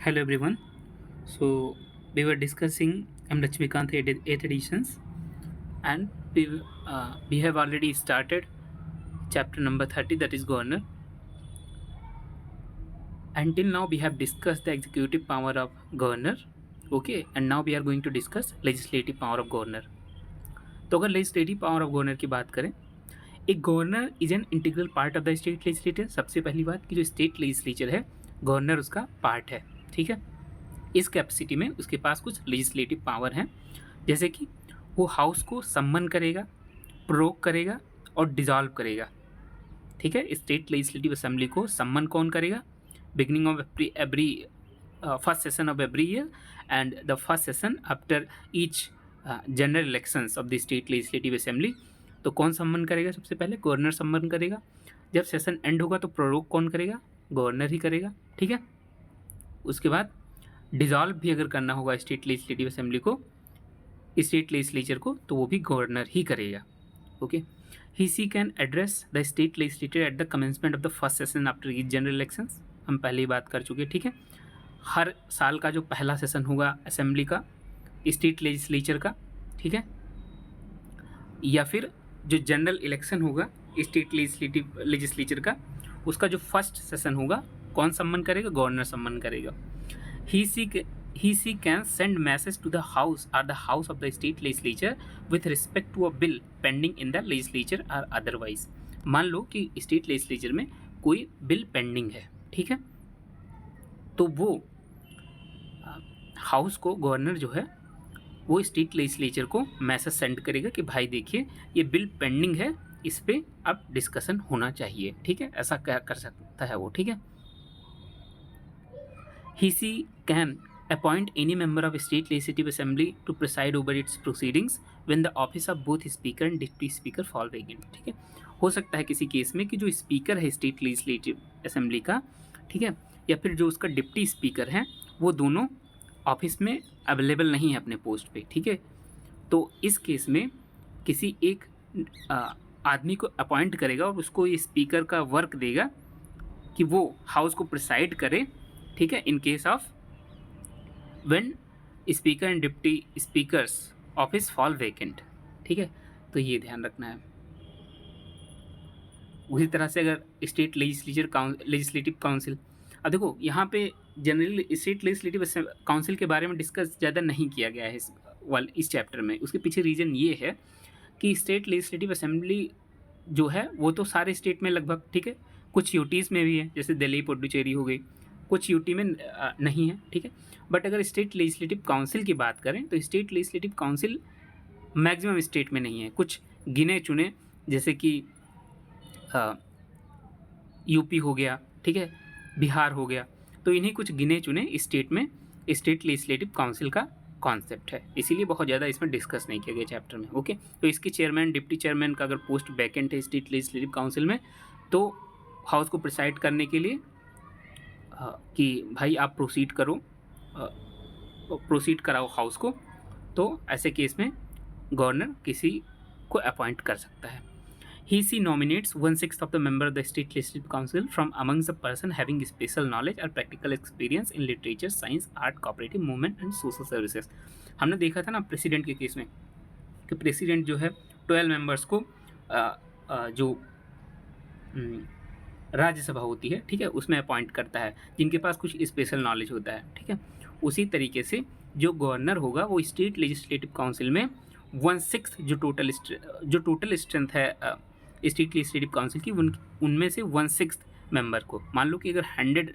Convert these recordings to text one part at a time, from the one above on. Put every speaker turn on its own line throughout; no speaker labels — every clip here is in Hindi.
Hello everyone. So we were discussing Lakshmikant 8th editions, and we have already started chapter number 30, that is governor. Until now we have discussed the executive power of governor. Okay, and now we are going to discuss legislative power of governor. तो अगर legislative power of governor की बात करें, एक governor is an integral part of the state legislature. सबसे पहली बात कि जो स्टेट लेजिस्लेचर है, गवर्नर उसका पार्ट है. ठीक है, इस कैपेसिटी में उसके पास कुछ लेजिस्लेटिव पावर हैं, जैसे कि वो हाउस को सम्मन करेगा, प्रोवोक करेगा और डिजॉल्व करेगा. ठीक है, स्टेट लेजिस्लेटिव असेंबली को सम्मन कौन करेगा? Beginning of every first session of every year and the first session after each general elections of the state legislative assembly. तो कौन सम्मन करेगा? सबसे पहले गवर्नर सम्मन करेगा. जब सेशन एंड होगा तो प्रोवोक कौन करेगा? गवर्नर ही करेगा. ठीक है, उसके बाद डिज़ोल्व भी अगर करना होगा स्टेट लेजिस्लेटिव असेंबली को, स्टेट लेजिस्लेचर को, तो वो भी गवर्नर ही करेगा. Okay, he she can address the state legislature at the commencement of the first session after each general elections. हम पहले ही बात कर चुके. ठीक है, हर साल का जो पहला सेशन होगा असेंबली का, स्टेट लेजिस्लेचर का, ठीक है, या फिर जो जनरल इलेक्शन होगा स्टेट लेजिस्लेचर का, उसका जो फर्स्ट सेशन होगा, कौन सम्मन करेगा? गवर्नर सम्मन करेगा. He she can send message to the house or the house of the state legislature with respect to a bill pending in the legislature or otherwise. मान लो कि स्टेट लेजिस्लेचर में कोई बिल पेंडिंग है. ठीक है, तो वो हाउस को, गवर्नर जो है वो स्टेट लेजिस्लेचर को मैसेज सेंड करेगा कि भाई देखिए ये बिल पेंडिंग है, इस पे अब डिस्कशन होना चाहिए. ठीक है, ऐसा क्या कर सकता है वो. ठीक है, he she can appoint any member of state legislative assembly to preside over its proceedings when the office of both speaker and deputy speaker fall vacant. ठीक है, हो सकता है किसी केस में कि जो स्पीकर है स्टेट लेजिस्लेटिव असेंबली का, ठीक है, या फिर जो उसका डिप्टी स्पीकर है, वो दोनों ऑफिस में अवेलेबल नहीं है अपने पोस्ट पे. ठीक है, तो इस केस में किसी एक आदमी को अपॉइंट करेगा और उसको ये स्पीकर का वर्क देगा कि वो हाउस को प्रिसाइड करे. ठीक है, इन case of when speaker and deputy speakers office fall vacant. ठीक है, तो ये ध्यान रखना है. उसी तरह से अगर स्टेट लेजिस्लेटिव काउंसिल, अब देखो यहाँ पे जनरली स्टेट लेजिस्लेटिव काउंसिल के बारे में डिस्कस ज़्यादा नहीं किया गया है इस चैप्टर में. उसके पीछे रीज़न ये है कि स्टेट लेजिस्लेटिव असेंबली जो है वो तो सारे स्टेट में लगभग, ठीक है, कुछ यूटीज़ में भी है, जैसे दिल्ली पुडुचेरी हो गई, कुछ यूटी में नहीं है. ठीक है, बट अगर स्टेट लेजिस्लेटिव काउंसिल की बात करें तो state legislative council maximum state में नहीं है. कुछ गिने चुने, जैसे कि यूपी हो गया, ठीक है, बिहार हो गया, तो इन्हीं कुछ गिने चुने स्टेट में स्टेट लेजिस्लेटिव काउंसिल का कॉन्सेप्ट है. इसीलिए बहुत ज़्यादा इसमें डिस्कस नहीं किया गया चैप्टर में. ओके, तो इसकी चेयरमैन डिप्टी चेयरमैन का अगर पोस्ट वैकेंट है स्टेट लेजिस्लेटिव काउंसिल में, तो हाउस को प्रिसाइड करने के लिए कि भाई आप प्रोसीड करो, प्रोसीड कराओ हाउस को, तो ऐसे केस में गवर्नर किसी को अपॉइंट कर सकता है. He she nominates 1/6 of the member of the state legislative council from amongst the person having special knowledge or practical experience in literature, science, art, cooperative movement and social services. हमने देखा था ना प्रेसिडेंट के केस में कि प्रेसिडेंट जो है 12 मेंबर्स को जो राज्यसभा होती है, ठीक है, उसमें अपॉइंट करता है जिनके पास कुछ स्पेशल नॉलेज होता है. ठीक है, उसी तरीके से जो गवर्नर होगा वो स्टेट लेजिस्लेटिव काउंसिल में 1/6 जो टोटल स्ट्रेंथ है स्टेट लेजिस्लेटिव काउंसिल की, उनमें से 1/6 मेंबर को, मान लो कि अगर 100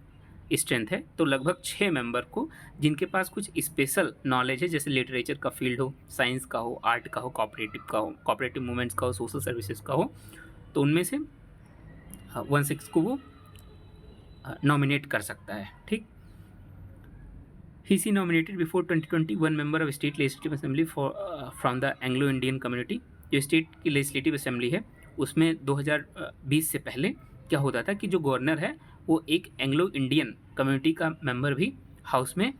स्ट्रेंथ है तो लगभग 6 मेंबर को जिनके पास कुछ स्पेशल नॉलेज है, जैसे लिटरेचर का फील्ड हो, साइंस का हो, आर्ट का हो, कोऑपरेटिव का हो, कोऑपरेटिव मूवमेंट्स का हो, सोशल सर्विसेज का हो, तो उनमें से 1/6 को वो नॉमिनेट कर सकता है. ठीक, he she nominated before 2020 one member of state legislative assembly from the Anglo Indian community. जो स्टेट की लेजिस्लेटिव असेंबली है उसमें 2020 से पहले क्या होता था कि जो गवर्नर है वो एक एंग्लो इंडियन कम्युनिटी का मेंबर भी हाउस में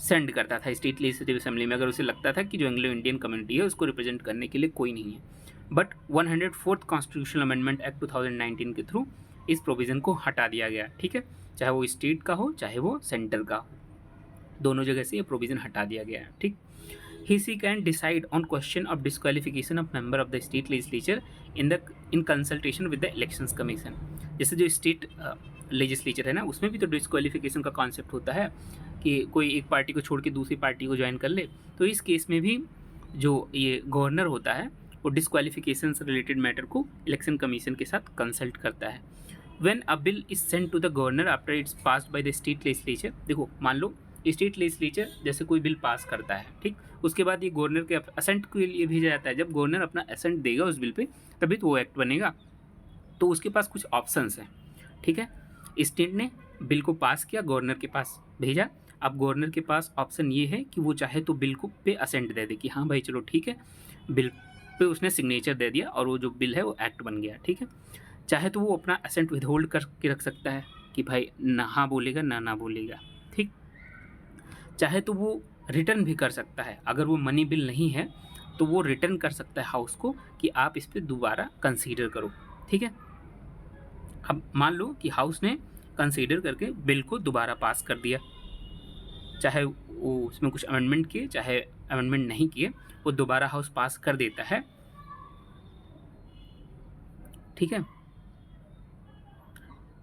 सेंड करता था स्टेट लेजिस्लेटिव असेंबली में, अगर उसे लगता था कि जो एंग्लो इंडियन कम्युनिटी है उसको रिप्रेजेंट करने के लिए कोई नहीं है. But 104th constitutional amendment act 2019 के थ्रू इस प्रोविज़न को हटा दिया गया. ठीक है, चाहे वो स्टेट का हो चाहे वो सेंटर का हो. दोनों जगह से ये प्रोविज़न हटा दिया गया है, ठीक। He can decide on question of disqualification of member of the state legislature in consultation with the elections commission। जैसे जो स्टेट लेजिस्लेचर है ना, उसमें भी तो डिस्क्वालिफिकेशन का कॉन्सेप्ट होता है कि कोई एक पार्टी को छोड़ के दूसरी पार्टी को ज्वाइन कर ले। तो इस केस में भी जो ये गवर्नर होता है वो डिस्क्वालिफिकेशन से रिलेटेड मैटर को इलेक्शन कमीशन के साथ कंसल्ट करता है। When a bill is sent to the governor after it's passed by the state legislature, देखो मान लो स्टेट लेजिस्लेचर जैसे कोई बिल पास करता है, ठीक, उसके बाद ये गवर्नर के असेंट के लिए भेजा जाता है। जब गवर्नर अपना असेंट देगा उस बिल पे तभी तो वो एक्ट बनेगा। तो उसके पास कुछ ऑप्शंस हैं, ठीक है। स्टेट ने बिल को पास किया, गवर्नर के पास भेजा। अब गवर्नर के पास ऑप्शन ये है कि वो चाहे तो बिल को पे असेंट दे दे कि हाँ भाई चलो ठीक है, बिल पे उसने सिग्नेचर दे दिया और वो जो बिल है वो एक्ट बन गया, ठीक है। चाहे तो वो अपना असेंट विदहोल्ड करके रख सकता है कि भाई ना हाँ बोलेगा ना बोलेगा, ठीक। चाहे तो वो रिटर्न भी कर सकता है, अगर वो मनी बिल नहीं है तो वो रिटर्न कर सकता है हाउस को कि आप इस पर दोबारा कंसीडर करो, ठीक है। अब मान लो कि हाउस ने कंसीडर करके बिल को दोबारा पास कर दिया, चाहे वो उसमें कुछ अमेंडमेंट किए चाहे अमेंडमेंट नहीं किए, वो दोबारा हाउस पास कर देता है, ठीक है।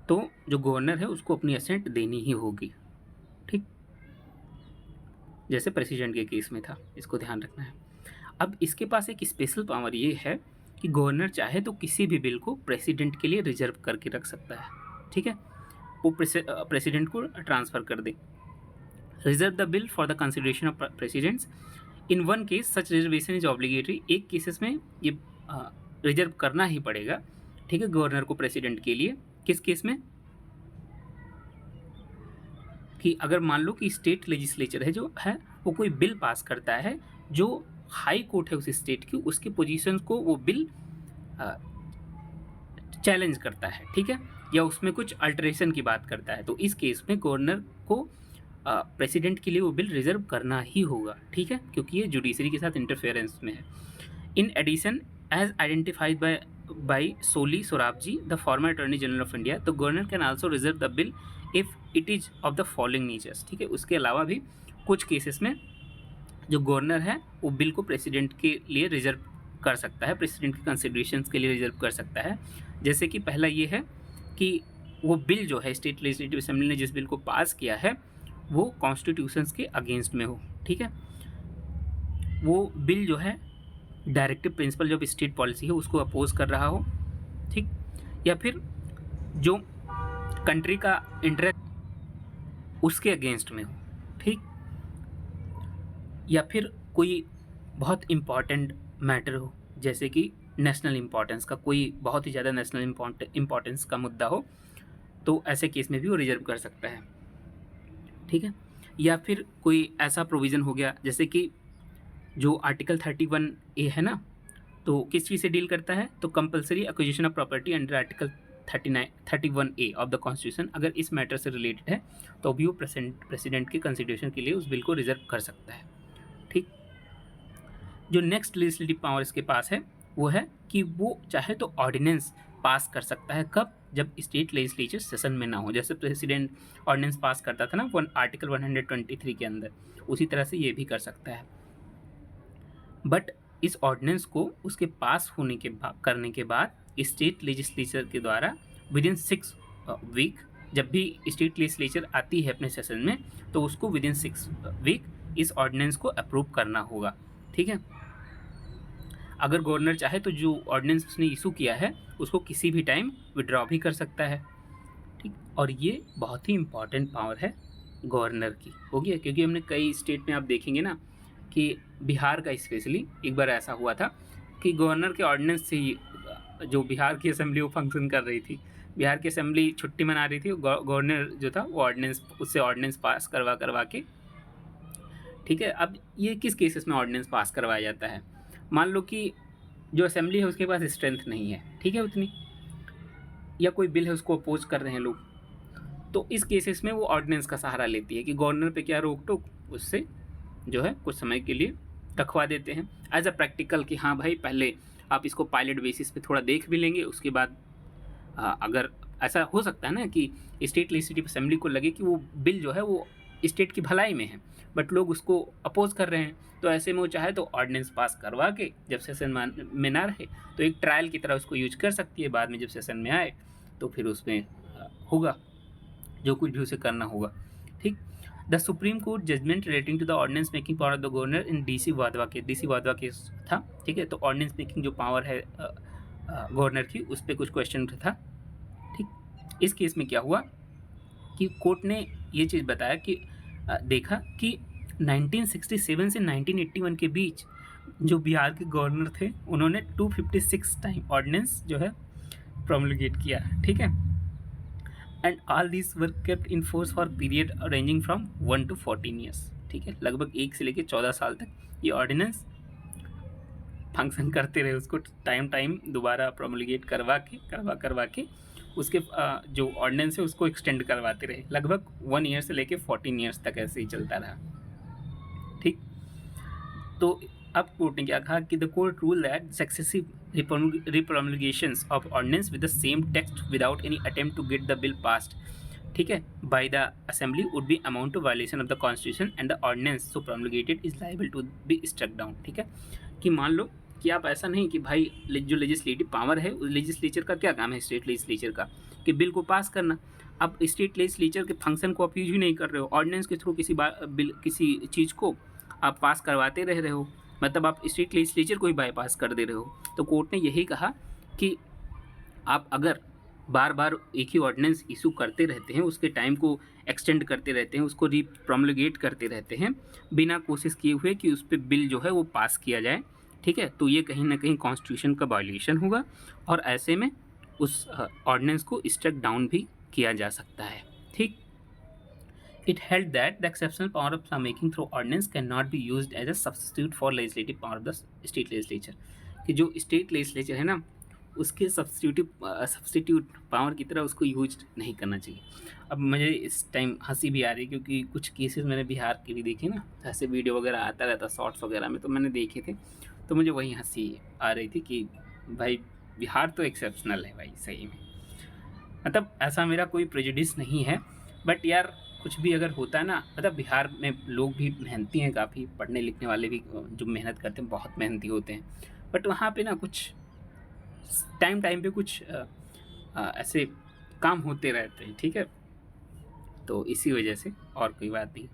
तो जो गवर्नर है उसको अपनी असेंट देनी ही होगी, ठीक, जैसे प्रेसिडेंट के केस में था, इसको ध्यान रखना है। अब इसके पास एक स्पेशल पावर ये है कि गवर्नर चाहे तो किसी भी बिल को प्रेसिडेंट के लिए रिजर्व करके रख सकता है, ठीक है। वो प्रेसिडेंट को ट्रांसफ़र कर दे। Reserve the bill for the consideration of presidents, in one case such reservation is obligatory. एक केसेस में ये रिजर्व करना ही पड़ेगा, ठीक है, गवर्नर को प्रेसिडेंट के लिए। किस केस में? कि अगर मान लो कि स्टेट लेजिस्लेचर है जो है वो कोई बिल पास करता है, जो हाई कोर्ट है उस स्टेट की, उसके पोजीशंस को वो बिल चैलेंज करता है, ठीक है, या उसमें कुछ अल्टरेशन की बात करता है, तो इस केस में गवर्नर को प्रेसिडेंट के लिए वो बिल रिजर्व करना ही होगा, ठीक है, क्योंकि ये जुडिशरी के साथ इंटरफेरेंस में है। In addition, as identified by Soli Sorabjee, the former attorney general of India, the governor can also reserve the bill if it is of the following natures, ठीक है। उसके अलावा भी कुछ केसेस में जो गवर्नर है वो बिल को प्रेसिडेंट के लिए रिजर्व कर सकता है, प्रेसिडेंट के कंसिडरेशंस के लिए रिजर्व कर सकता है। जैसे कि पहला ये है कि वो बिल जो है स्टेट लेजिस्लेटिव असेंबली ने जिस बिल को पास किया है वो कॉन्स्टिट्यूशंस के अगेंस्ट में हो, ठीक है, वो बिल जो है डायरेक्टिव प्रिंसिपल जो स्टेट पॉलिसी है उसको अपोज कर रहा हो, ठीक, या फिर जो कंट्री का इंटरेस्ट उसके अगेंस्ट में हो, ठीक, या फिर कोई बहुत इम्पॉर्टेंट मैटर हो, जैसे कि नेशनल इम्पॉर्टेंस का, कोई बहुत ही ज़्यादा नेशनल इम्पॉर्टेंस का मुद्दा हो, तो ऐसे केस में भी वो रिजर्व कर सकता है, ठीक है। या फिर कोई ऐसा प्रोविज़न हो गया जैसे कि जो आर्टिकल 31A है ना, तो किस चीज़ से डील करता है, तो compulsory acquisition of property under article 31A of the constitution, अगर इस मैटर से रिलेटेड है तो भी वो प्रेसिडेंट के कंसिडरेशन के लिए उस बिल को रिजर्व कर सकता है, ठीक। जो नेक्स्ट लेजिस्लेटिव पावर इसके पास है वो है कि वो चाहे तो ऑर्डिनेंस पास कर सकता है, कब? जब स्टेट लेजिस्लेचर सेशन में ना हो, जैसे प्रेसिडेंट ऑर्डिनेंस पास करता था ना आर्टिकल 123 के अंदर, उसी तरह से ये भी कर सकता है। बट इस ऑर्डिनेंस को उसके पास होने के करने के बाद स्टेट लेजिस्लेचर के द्वारा विदिन 6 वीक, जब भी स्टेट लेजिस्लेचर आती है अपने सेशन में तो उसको विदिन 6 वीक इस ऑर्डिनेंस को अप्रूव करना होगा, ठीक है। अगर गवर्नर चाहे तो जो ऑर्डिनेंस उसने इशू किया है उसको किसी भी टाइम विड्रॉ भी कर सकता है, ठीक। और ये बहुत ही इम्पॉर्टेंट पावर है गवर्नर की, हो गया, क्योंकि हमने कई स्टेट में आप देखेंगे ना कि बिहार का स्पेशली एक बार ऐसा हुआ था कि गवर्नर के ऑर्डिनेंस से ही जो बिहार की असेंबली वो फंक्शन कर रही थी, बिहार की असेंबली छुट्टी मना रही थी, गवर्नर जो था वो उससे ऑर्डिनेंस पास करवा के, ठीक है। अब ये किस केसेस में ऑर्डिनेंस पास करवाया जाता है? मान लो कि जो असेंबली है उसके पास स्ट्रेंथ नहीं है, ठीक है, उतनी, या कोई बिल है उसको अपोज कर रहे हैं लोग, तो इस केसेस में वो ऑर्डिनेंस का सहारा लेती है कि गवर्नर पे क्या रोक टोक उससे जो है कुछ समय के लिए रखवा देते हैं एज अ प्रैक्टिकल कि हाँ भाई पहले आप इसको पायलट बेसिस पे थोड़ा देख भी लेंगे, उसके बाद अगर ऐसा हो सकता है ना कि स्टेट लेजिस्लेटिव असेंबली को लगे कि वो बिल जो है वो स्टेट की भलाई में है, बट लोग उसको अपोज कर रहे हैं। तो ऐसे में वो चाहे तो ऑर्डिनेंस पास करवा के जब सेशन में ना रहे तो एक ट्रायल की तरह उसको यूज कर सकती है, बाद में जब सेशन में आए तो फिर उसमें होगा जो कुछ भी उसे करना होगा। ठीक। The supreme court judgment relating to the ordinance making power of the governor in DC Wadhwa case था। ठीक है, तो ऑर्डिनेंस मेकिंग जो पावर है गवर्नर की, उस पर कुछ क्वेश्चन था। ठीक। इस केस में क्या हुआ कि कोर्ट ने ये चीज़ बताया कि देखा कि 1967 से 1981 के बीच जो बिहार के गवर्नर थे उन्होंने 256 टाइम ऑर्डिनेंस जो है प्रोमulgate किया। ठीक है, and all this were kept in force for period ranging from 1 to 14 years. ठीक है, लगभग 1 से लेकर 14 साल तक ये ऑर्डिनेंस फंक्शन करते रहे, उसको टाइम दोबारा प्रोमulgate करवा के उसके जो ऑर्डिनेंस है उसको एक्सटेंड करवाते रहे। लगभग 1 ईयर से लेके 14 ईयर्स तक ऐसे ही चलता रहा। ठीक। तो अब कोर्ट ने क्या कहा कि the court rule that successive repromulgations of ordinance with the same text without any attempt to get the bill passed, ठीक है, by the assembly would be amount to violation of the constitution and the ordinance so promulgated is liable to be struck down. ठीक है, कि मान लो कि आप ऐसा नहीं कि भाई जो लेजिस्लेटिव पावर है, उस लेजिस्लेचर का क्या काम है, स्टेट लेजिस्लेचर का, कि बिल को पास करना। अब स्टेट लेजिस्लेचर के फंक्शन को आप यूज भी नहीं कर रहे हो, ऑर्डिनेंस के थ्रू किसी चीज़ को आप पास करवाते रह रहे हो, मतलब आप स्टेट लेजिस्लेचर को ही बाईपास कर दे रहे हो। तो कोर्ट ने यही कहा कि आप अगर बार बार एक ही ऑर्डिनेंस इशू करते रहते हैं, उसके टाइम को एक्सटेंड करते रहते हैं, उसको प्रोमulgate करते रहते हैं बिना कोशिश किए हुए कि उस पर बिल जो है वो पास किया जाए, ठीक है, तो ये कहीं ना कहीं कॉन्स्टिट्यूशन का वायलेशन होगा और ऐसे में उस ऑर्डिनेंस को स्ट्रक डाउन भी किया जा सकता है। ठीक। It held that the exceptional power of lawmaking through ordinance cannot be used as a substitute for legislative power of the state legislature, कि जो स्टेट लेजिस्लेचर है ना उसके सब्सटीट्यूट पावर की तरह उसको यूज नहीं करना चाहिए। अब मुझे इस टाइम हंसी भी आ रही है क्योंकि कुछ केसेस मैंने बिहार के भी देखे ना, ऐसे वीडियो वगैरह आता रहता शॉर्ट्स वगैरह में, तो मैंने देखे थे, तो मुझे वही हंसी आ रही थी कि भाई बिहार तो एक्सेप्शनल है भाई, सही में। मतलब ऐसा मेरा कोई प्रेजुडिस नहीं है, बट यार कुछ भी अगर होता है ना, मतलब बिहार में लोग भी मेहनती हैं काफ़ी, पढ़ने लिखने वाले भी जो मेहनत करते हैं बहुत मेहनती होते हैं, बट वहाँ पे ना कुछ टाइम पे कुछ ऐसे काम होते रहते हैं। ठीक है, तो इसी वजह से, और कोई बात नहीं।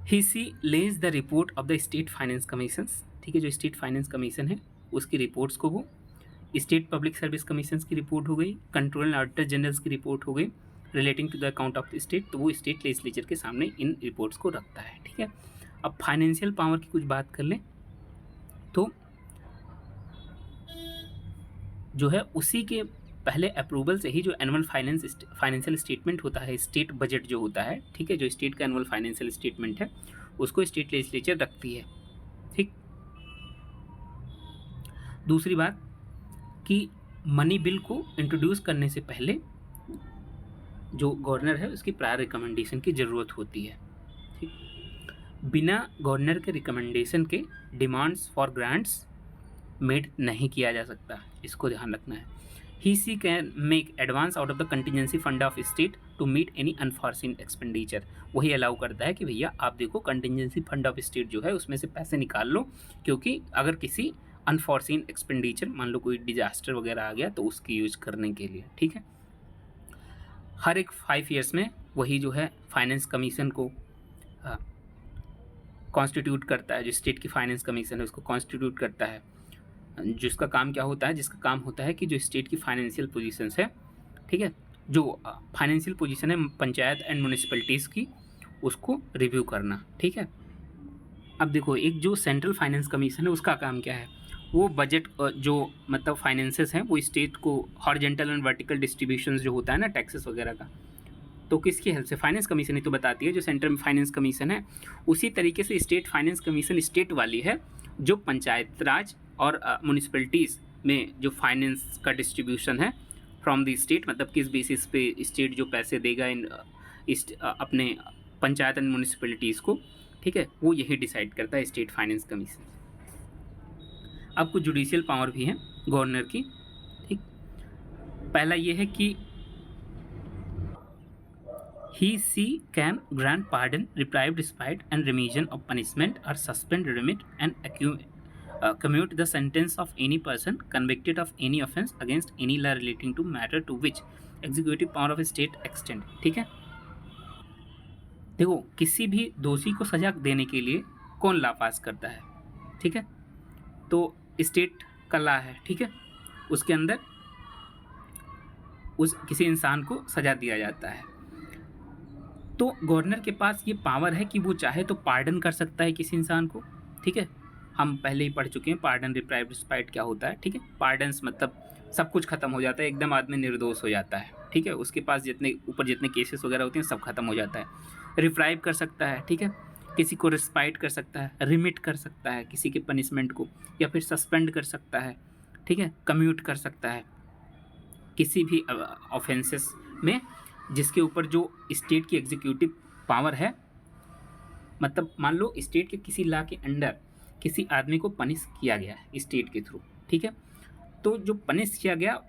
He she lays the report of the state finance commission, ठीक है, जो स्टेट फाइनेंस कमीशन है उसकी रिपोर्ट्स को वो स्टेट पब्लिक सर्विस कमीशन की रिपोर्ट हो गई, कंट्रोल एंड ऑडिटर जनरल्स की रिपोर्ट हो गई relating to the account of the state, तो वो स्टेट लेजिस्लेचर के सामने इन रिपोर्ट्स को रखता है। ठीक है, अब फाइनेंशियल पावर की कुछ बात कर लें तो जो है उसी के पहले अप्रूवल से ही जो एनुअल फाइनेंशियल स्टेटमेंट होता है, स्टेट बजट जो होता है, ठीक है, जो स्टेट का एनुअल फाइनेंशियल स्टेटमेंट है उसको स्टेट लेजिस्लेचर रखती है। ठीक। दूसरी बात कि मनी बिल को इंट्रोड्यूस करने से पहले जो गवर्नर है उसकी प्रायर रिकमेंडेशन की ज़रूरत होती है। ठीक। बिना गवर्नर के रिकमेंडेशन के डिमांड्स फॉर ग्रांट्स मेड नहीं किया जा सकता, इसको ध्यान रखना है। He she can make advance out of the contingency fund of state to meet any unforeseen expenditure, वही अलाउ करता है कि भैया आप देखो कंटिजेंसी फंड ऑफ स्टेट जो है उसमें से पैसे निकाल लो, क्योंकि अगर किसी अनफॉर्सिन एक्सपेंडिचर, मान लो कोई डिजास्टर वगैरह आ गया तो उसकी यूज करने के लिए। ठीक है, हर एक 5 ईयर्स में वही जो है फाइनेंस कमीशन को कॉन्स्टिट्यूट करता है, जो स्टेट की फाइनेंस कमीशन है उसको कॉन्स्टिट्यूट करता है, जिसका काम क्या होता है, जिसका काम होता है कि जो स्टेट की फाइनेंशियल पोजीशंस है, ठीक है, जो फाइनेंशियल पोजीशन है पंचायत एंड म्यूनिसिपैलिटीज़ की, उसको रिव्यू करना। ठीक है, अब देखो एक जो सेंट्रल फाइनेंस कमीशन है उसका काम क्या है, वो बजट जो मतलब फाइनेंसेस हैं वो स्टेट को हॉरिजॉन्टल एंड वर्टिकल डिस्ट्रीब्यूशन जो होता है ना टैक्सेस वगैरह का, तो किसकी हेल्प से, फाइनेंस कमीशन ही तो बताती है, जो सेंट्रल फाइनेंस कमीशन है। उसी तरीके से स्टेट फाइनेंस कमीशन स्टेट वाली है, जो पंचायत राज और म्यूनिसिपैलिटीज़ में जो फाइनेंस का डिस्ट्रीब्यूशन है फ्रॉम द स्टेट, मतलब किस बेसिस पे स्टेट जो पैसे देगा इन अपने पंचायत एंड म्यूनिसिपैलिटीज़ को, ठीक है, वो यही डिसाइड करता है स्टेट फाइनेंस कमीशन। अब कुछ जुडिशियल पावर भी हैं गवर्नर की। ठीक, पहला ये है कि he she can grant pardon, reprieve despite and remission of punishment, or suspend, remit and commute the sentence of any person convicted of any offense against any law relating to matter to which executive power of state extend। ठीक है, देखो किसी भी दोषी को सजा देने के लिए कौन लॉ पास करता है, ठीक है, तो स्टेट का लॉ है, ठीक है, उसके अंदर उस किसी इंसान को सजा दिया जाता है। तो गवर्नर के पास ये पावर है कि वो चाहे तो पार्डन कर सकता है किसी इंसान को, ठीक है, हम पहले ही पढ़ चुके हैं पार्डन, रिप्राइव, डिस्पाइट क्या होता है, ठीक है, पार्डन्स मतलब सब कुछ खत्म हो जाता है, एकदम आदमी निर्दोष हो जाता है, ठीक है, उसके पास जितने ऊपर जितने केसेस वगैरह होते हैं सब खत्म हो जाता है। रिप्राइव कर सकता है, ठीक है, किसी को रिस्पाइट कर सकता है, रिमिट कर सकता है किसी के पनिशमेंट को, या फिर सस्पेंड कर सकता है, ठीक है, कम्यूट कर सकता है किसी भी ऑफेंसेस में जिसके ऊपर जो स्टेट की एग्जीक्यूटिव पावर है, मतलब मान लो स्टेट के किसी लॉ के अंडर किसी आदमी को पनिश किया गया है स्टेट के थ्रू, ठीक है, तो जो पनिश किया गया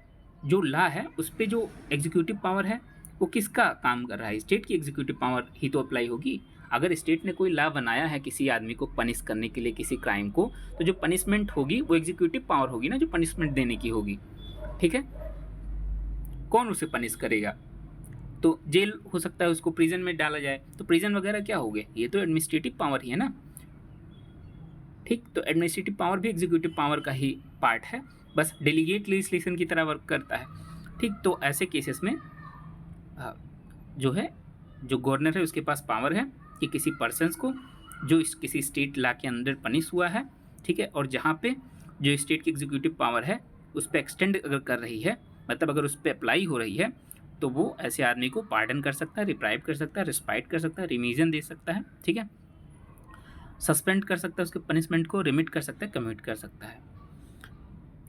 जो लॉ है उस पर जो एग्जीक्यूटिव पावर है वो किसका काम कर रहा है, स्टेट की एग्जीक्यूटिव पावर ही तो अप्लाई होगी। अगर स्टेट ने कोई लॉ बनाया है किसी आदमी को पनिश करने के लिए किसी क्राइम को, तो जो पनिशमेंट होगी वो एग्जीक्यूटिव पावर होगी ना, जो पनिशमेंट देने की होगी, ठीक है, कौन उसे पनिश करेगा, तो जेल हो सकता है, उसको प्रिजन में डाला जाए, तो प्रिजन वगैरह क्या हो गए, ये तो एडमिनिस्ट्रेटिव पावर ही है ना, ठीक, तो एडमिनिस्ट्रेटिव पावर भी एग्जीक्यूटिव पावर का ही पार्ट है, बस डेलीगेट लेजिस्लेशन की तरह वर्क करता है, ठीक। तो ऐसे केसेस में जो है जो गवर्नर है उसके पास पावर है कि किसी पर्सन्स को जो किसी स्टेट लॉ के अंदर पनिश हुआ है, ठीक है, और जहाँ पे जो स्टेट की एग्जीक्यूटिव पावर है उस पर एक्सटेंड अगर कर रही है, मतलब अगर उस पर अप्लाई हो रही है, तो वो ऐसे आदमी को पार्डन कर सकता है, रिप्राइव कर सकता है, रिस्पाइट कर सकता है, रिमीजन दे सकता है, ठीक है, सस्पेंड कर सकता है उसके पनिशमेंट को, रिमिट कर सकता है, कम्यूट कर सकता है।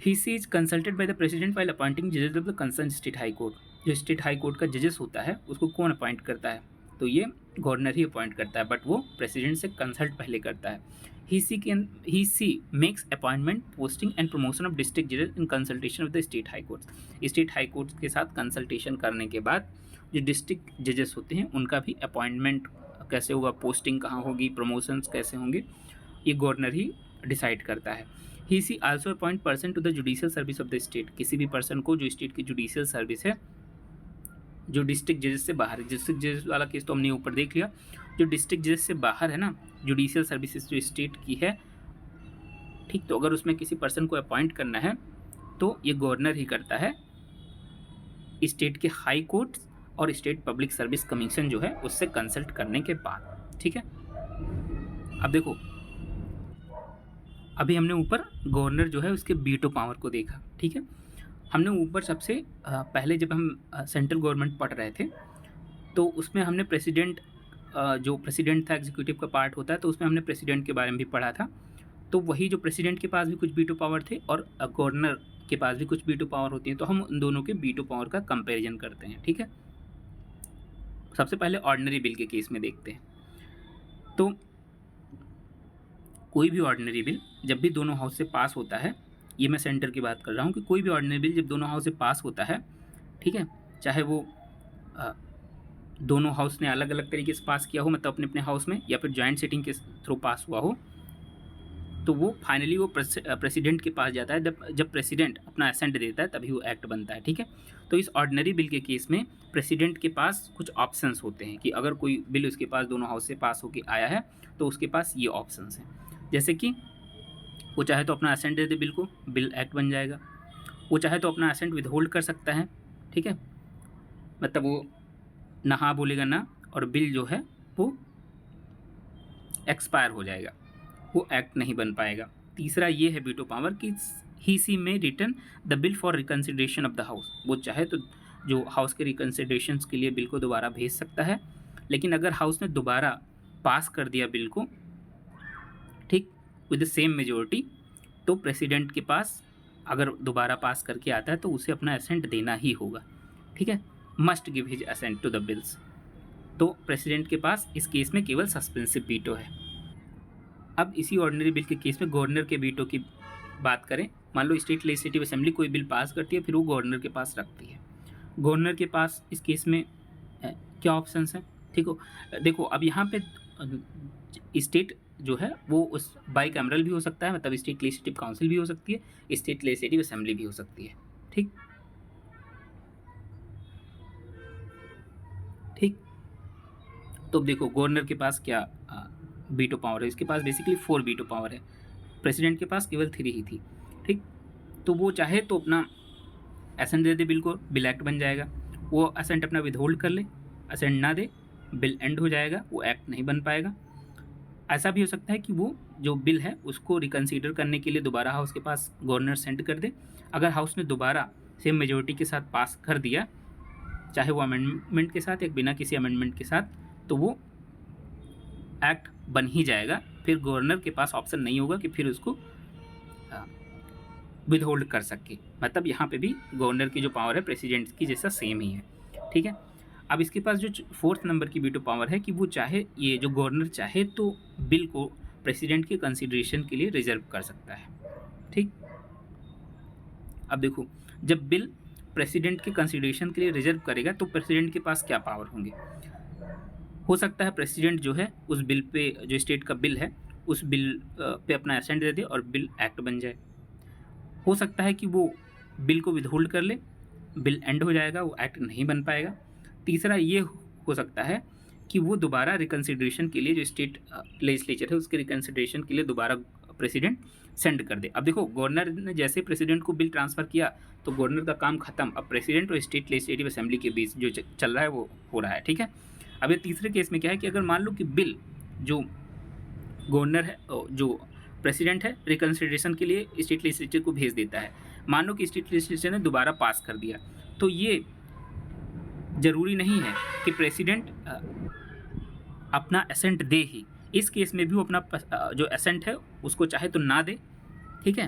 He she is consulted by the president while appointing जजेस of the concern state high court. जो स्टेट हाई कोर्ट का जजेस होता है उसको कौन अपॉइंट करता है, तो ये गवर्नर ही अपॉइंट करता है, बट वो प्रेसिडेंट से कंसल्ट पहले करता है। He she makes appointment, posting and promotion of district जजेस in consultation with the state high courts. State high courts के साथ कंसल्टेशन करने के बाद जो डिस्ट्रिक्ट जजेस होते हैं उनका भी अपॉइंटमेंट कैसे होगा, पोस्टिंग कहाँ होगी, प्रमोशंस कैसे होंगे, ये गवर्नर ही डिसाइड करता है। He she also appoint person to the judicial service of the state. किसी भी पर्सन को जो स्टेट की जुडिशियल सर्विस है, जो डिस्ट्रिक्ट जजेस से बाहर है, डिस्ट्रिक्ट जजेस वाला केस तो हमने ऊपर देख लिया, जो डिस्ट्रिक्ट जजेस से बाहर है ना, जुडिशियल सर्विसेज जो स्टेट की है, ठीक, तो अगर उसमें किसी पर्सन को अपॉइंट करना है तो ये गवर्नर ही करता है, स्टेट के हाई कोर्ट और स्टेट पब्लिक सर्विस कमीशन जो है उससे कंसल्ट करने के बाद, ठीक है। अब देखो अभी हमने ऊपर गवर्नर जो है उसके वीटो पावर को देखा, ठीक है, हमने ऊपर सबसे पहले जब हम सेंट्रल गवर्नमेंट पढ़ रहे थे तो उसमें हमने प्रेसिडेंट, जो प्रेसिडेंट था एग्जीक्यूटिव का पार्ट होता है, तो उसमें हमने प्रेसिडेंट के बारे में भी पढ़ा था। तो वही जो प्रेसिडेंट के पास भी कुछ वीटो पावर थे और गवर्नर के पास भी कुछ वीटो पावर होती है, तो हम उन दोनों के वीटो पावर का कंपेरिजन करते हैं, ठीक है। सबसे पहले ऑर्डिनरी बिल के केस में देखते हैं। तो कोई भी ऑर्डिनरी बिल जब भी दोनों हाउस से पास होता है, ये मैं सेंटर की बात कर रहा हूँ कि कोई भी ऑर्डिनरी बिल जब दोनों हाउस से पास होता है, ठीक है, चाहे वो दोनों हाउस ने अलग अलग तरीके से पास किया हो, मतलब अपने अपने हाउस में, या फिर जॉइंट सिटिंग के थ्रू पास हुआ हो, तो वो फाइनली वो प्रेसिडेंट के पास जाता है। जब प्रेसिडेंट अपना एसेंट देता है तभी वो एक्ट बनता है, ठीक है। तो इस ऑर्डिनरी बिल के केस में प्रेसिडेंट के पास कुछ ऑप्शंस होते हैं कि अगर कोई बिल उसके पास दोनों हाउस से पास होकर आया है तो उसके पास ये ऑप्शंस हैं, जैसे कि वो चाहे तो अपना एसेंट दे दे बिल को, बिल एक्ट बन जाएगा। वो चाहे तो अपना एसेंट विदहोल्ड कर सकता है, ठीक है, मतलब वो ना हाँ बोलेगा ना, और बिल जो है वो एक्सपायर हो जाएगा, वो एक्ट नहीं बन पाएगा। तीसरा ये है वीटो पावर कि ही सी में return the bill for reconsideration of the house. वो चाहे तो जो हाउस के रिकन्सिडरेशन के लिए बिल को दोबारा भेज सकता है, लेकिन अगर हाउस ने दोबारा पास कर दिया बिल को, ठीक, विद द सेम मेजोरिटी, तो प्रेसिडेंट के पास अगर दोबारा पास करके आता है तो उसे अपना एसेंट देना ही होगा, ठीक है, must give his assent to the bills. तो प्रेसिडेंट के पास इस केस में केवल सस्पेंसिव वीटो है। अब इसी ऑर्डिनरी बिल के केस में गवर्नर के वीटो की बात करें, मान लो स्टेट लेजिस्लेटिव असेंबली कोई बिल पास करती है, फिर वो गवर्नर के पास रखती है। गवर्नर के पास इस केस में क्या ऑप्शंस हैं, ठीक हो। देखो अब यहाँ पे स्टेट जो है वो उस बाई कैमरल भी हो सकता है, मतलब स्टेट लेजिस्लेटिव काउंसिल भी हो सकती है, स्टेट लेजिस्लेटिव असेंबली भी हो सकती है, ठीक ठीक। तो अब देखो गवर्नर के पास क्या वीटो पावर है, इसके पास बेसिकली 4 वीटो पावर है, प्रेसिडेंट के पास केवल 3 ही थी, ठीक। तो वो चाहे तो अपना असेंट दे दे बिल को, बिल एक्ट बन जाएगा। वो असेंट अपना विदहोल्ड कर ले, असेंट ना दे, बिल एंड हो जाएगा, वो एक्ट नहीं बन पाएगा। ऐसा भी हो सकता है कि वो जो बिल है उसको रिकन्सिडर करने के लिए दोबारा हाउस के पास गवर्नर सेंड कर दे। अगर हाउस ने दोबारा सेम मेजोरिटी के साथ पास कर दिया, चाहे वो अमेंडमेंट के साथ या बिना किसी अमेंडमेंट के साथ, तो वो एक्ट बन ही जाएगा। फिर गवर्नर के पास ऑप्शन नहीं होगा कि फिर उसको विदहोल्ड कर सके। मतलब यहाँ पे भी गवर्नर की जो पावर है प्रेसिडेंट की जैसा सेम ही है, ठीक है। अब इसके पास जो 4th नंबर की वीटो पावर है कि वो चाहे, ये जो गवर्नर चाहे तो बिल को प्रेसिडेंट के कंसिडरेशन के लिए रिजर्व कर सकता है, ठीक। अब देखो जब बिल प्रेसिडेंट के कंसिडरेशन के लिए रिजर्व करेगा तो प्रेसिडेंट के पास क्या पावर होंगे। हो सकता है प्रेसिडेंट जो है उस बिल पे, जो स्टेट का बिल है उस बिल पे अपना एसेंट दे दे और बिल एक्ट बन जाए। हो सकता है कि वो बिल को विदहोल्ड कर ले, बिल एंड हो जाएगा, वो एक्ट नहीं बन पाएगा। तीसरा ये हो सकता है कि वो दोबारा रिकन्सिडरेशन के लिए, जो स्टेट लेजिस्लेचर है उसके रिकन्सिडरेशन के लिए दोबारा प्रेसिडेंट सेंड कर दे। अब देखो गवर्नर ने जैसे प्रेसिडेंट को बिल ट्रांसफ़र किया तो गवर्नर का काम खत्म, अब प्रेसिडेंट और स्टेट लेजिस्लेटिव असेंबली के बीच जो चल रहा है वो हो रहा है, ठीक है। अब ये तीसरे केस में क्या है कि अगर मान लो कि बिल जो गवर्नर है, जो प्रेसिडेंट है, रिकन्सिडरेशन के लिए स्टेट लेजिस्लेचर को भेज देता है, मान लो कि स्टेट लेजिस्लेचर ने दोबारा पास कर दिया, तो ये ज़रूरी नहीं है कि प्रेसिडेंट अपना एसेंट दे ही। इस केस में भी वो अपना जो एसेंट है उसको चाहे तो ना दे, ठीक है,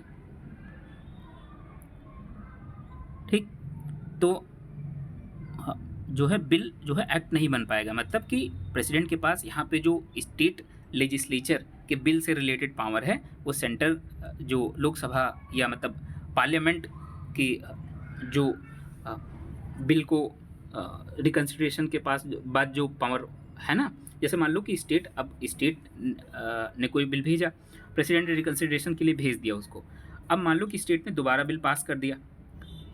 ठीक। तो जो है बिल जो है एक्ट नहीं बन पाएगा। मतलब कि प्रेसिडेंट के पास यहाँ पे जो स्टेट लेजिस्लेचर के बिल से रिलेटेड पावर है वो सेंटर जो लोकसभा या मतलब पार्लियामेंट की जो बिल को रिकन्सिडरेशन के पास बाद जो पावर है ना, जैसे मान लो कि स्टेट, अब स्टेट ने कोई बिल भेजा, प्रेसिडेंट ने रिकन्सिडरेशन के लिए भेज दिया उसको। अब मान लो कि स्टेट ने दोबारा बिल पास कर दिया,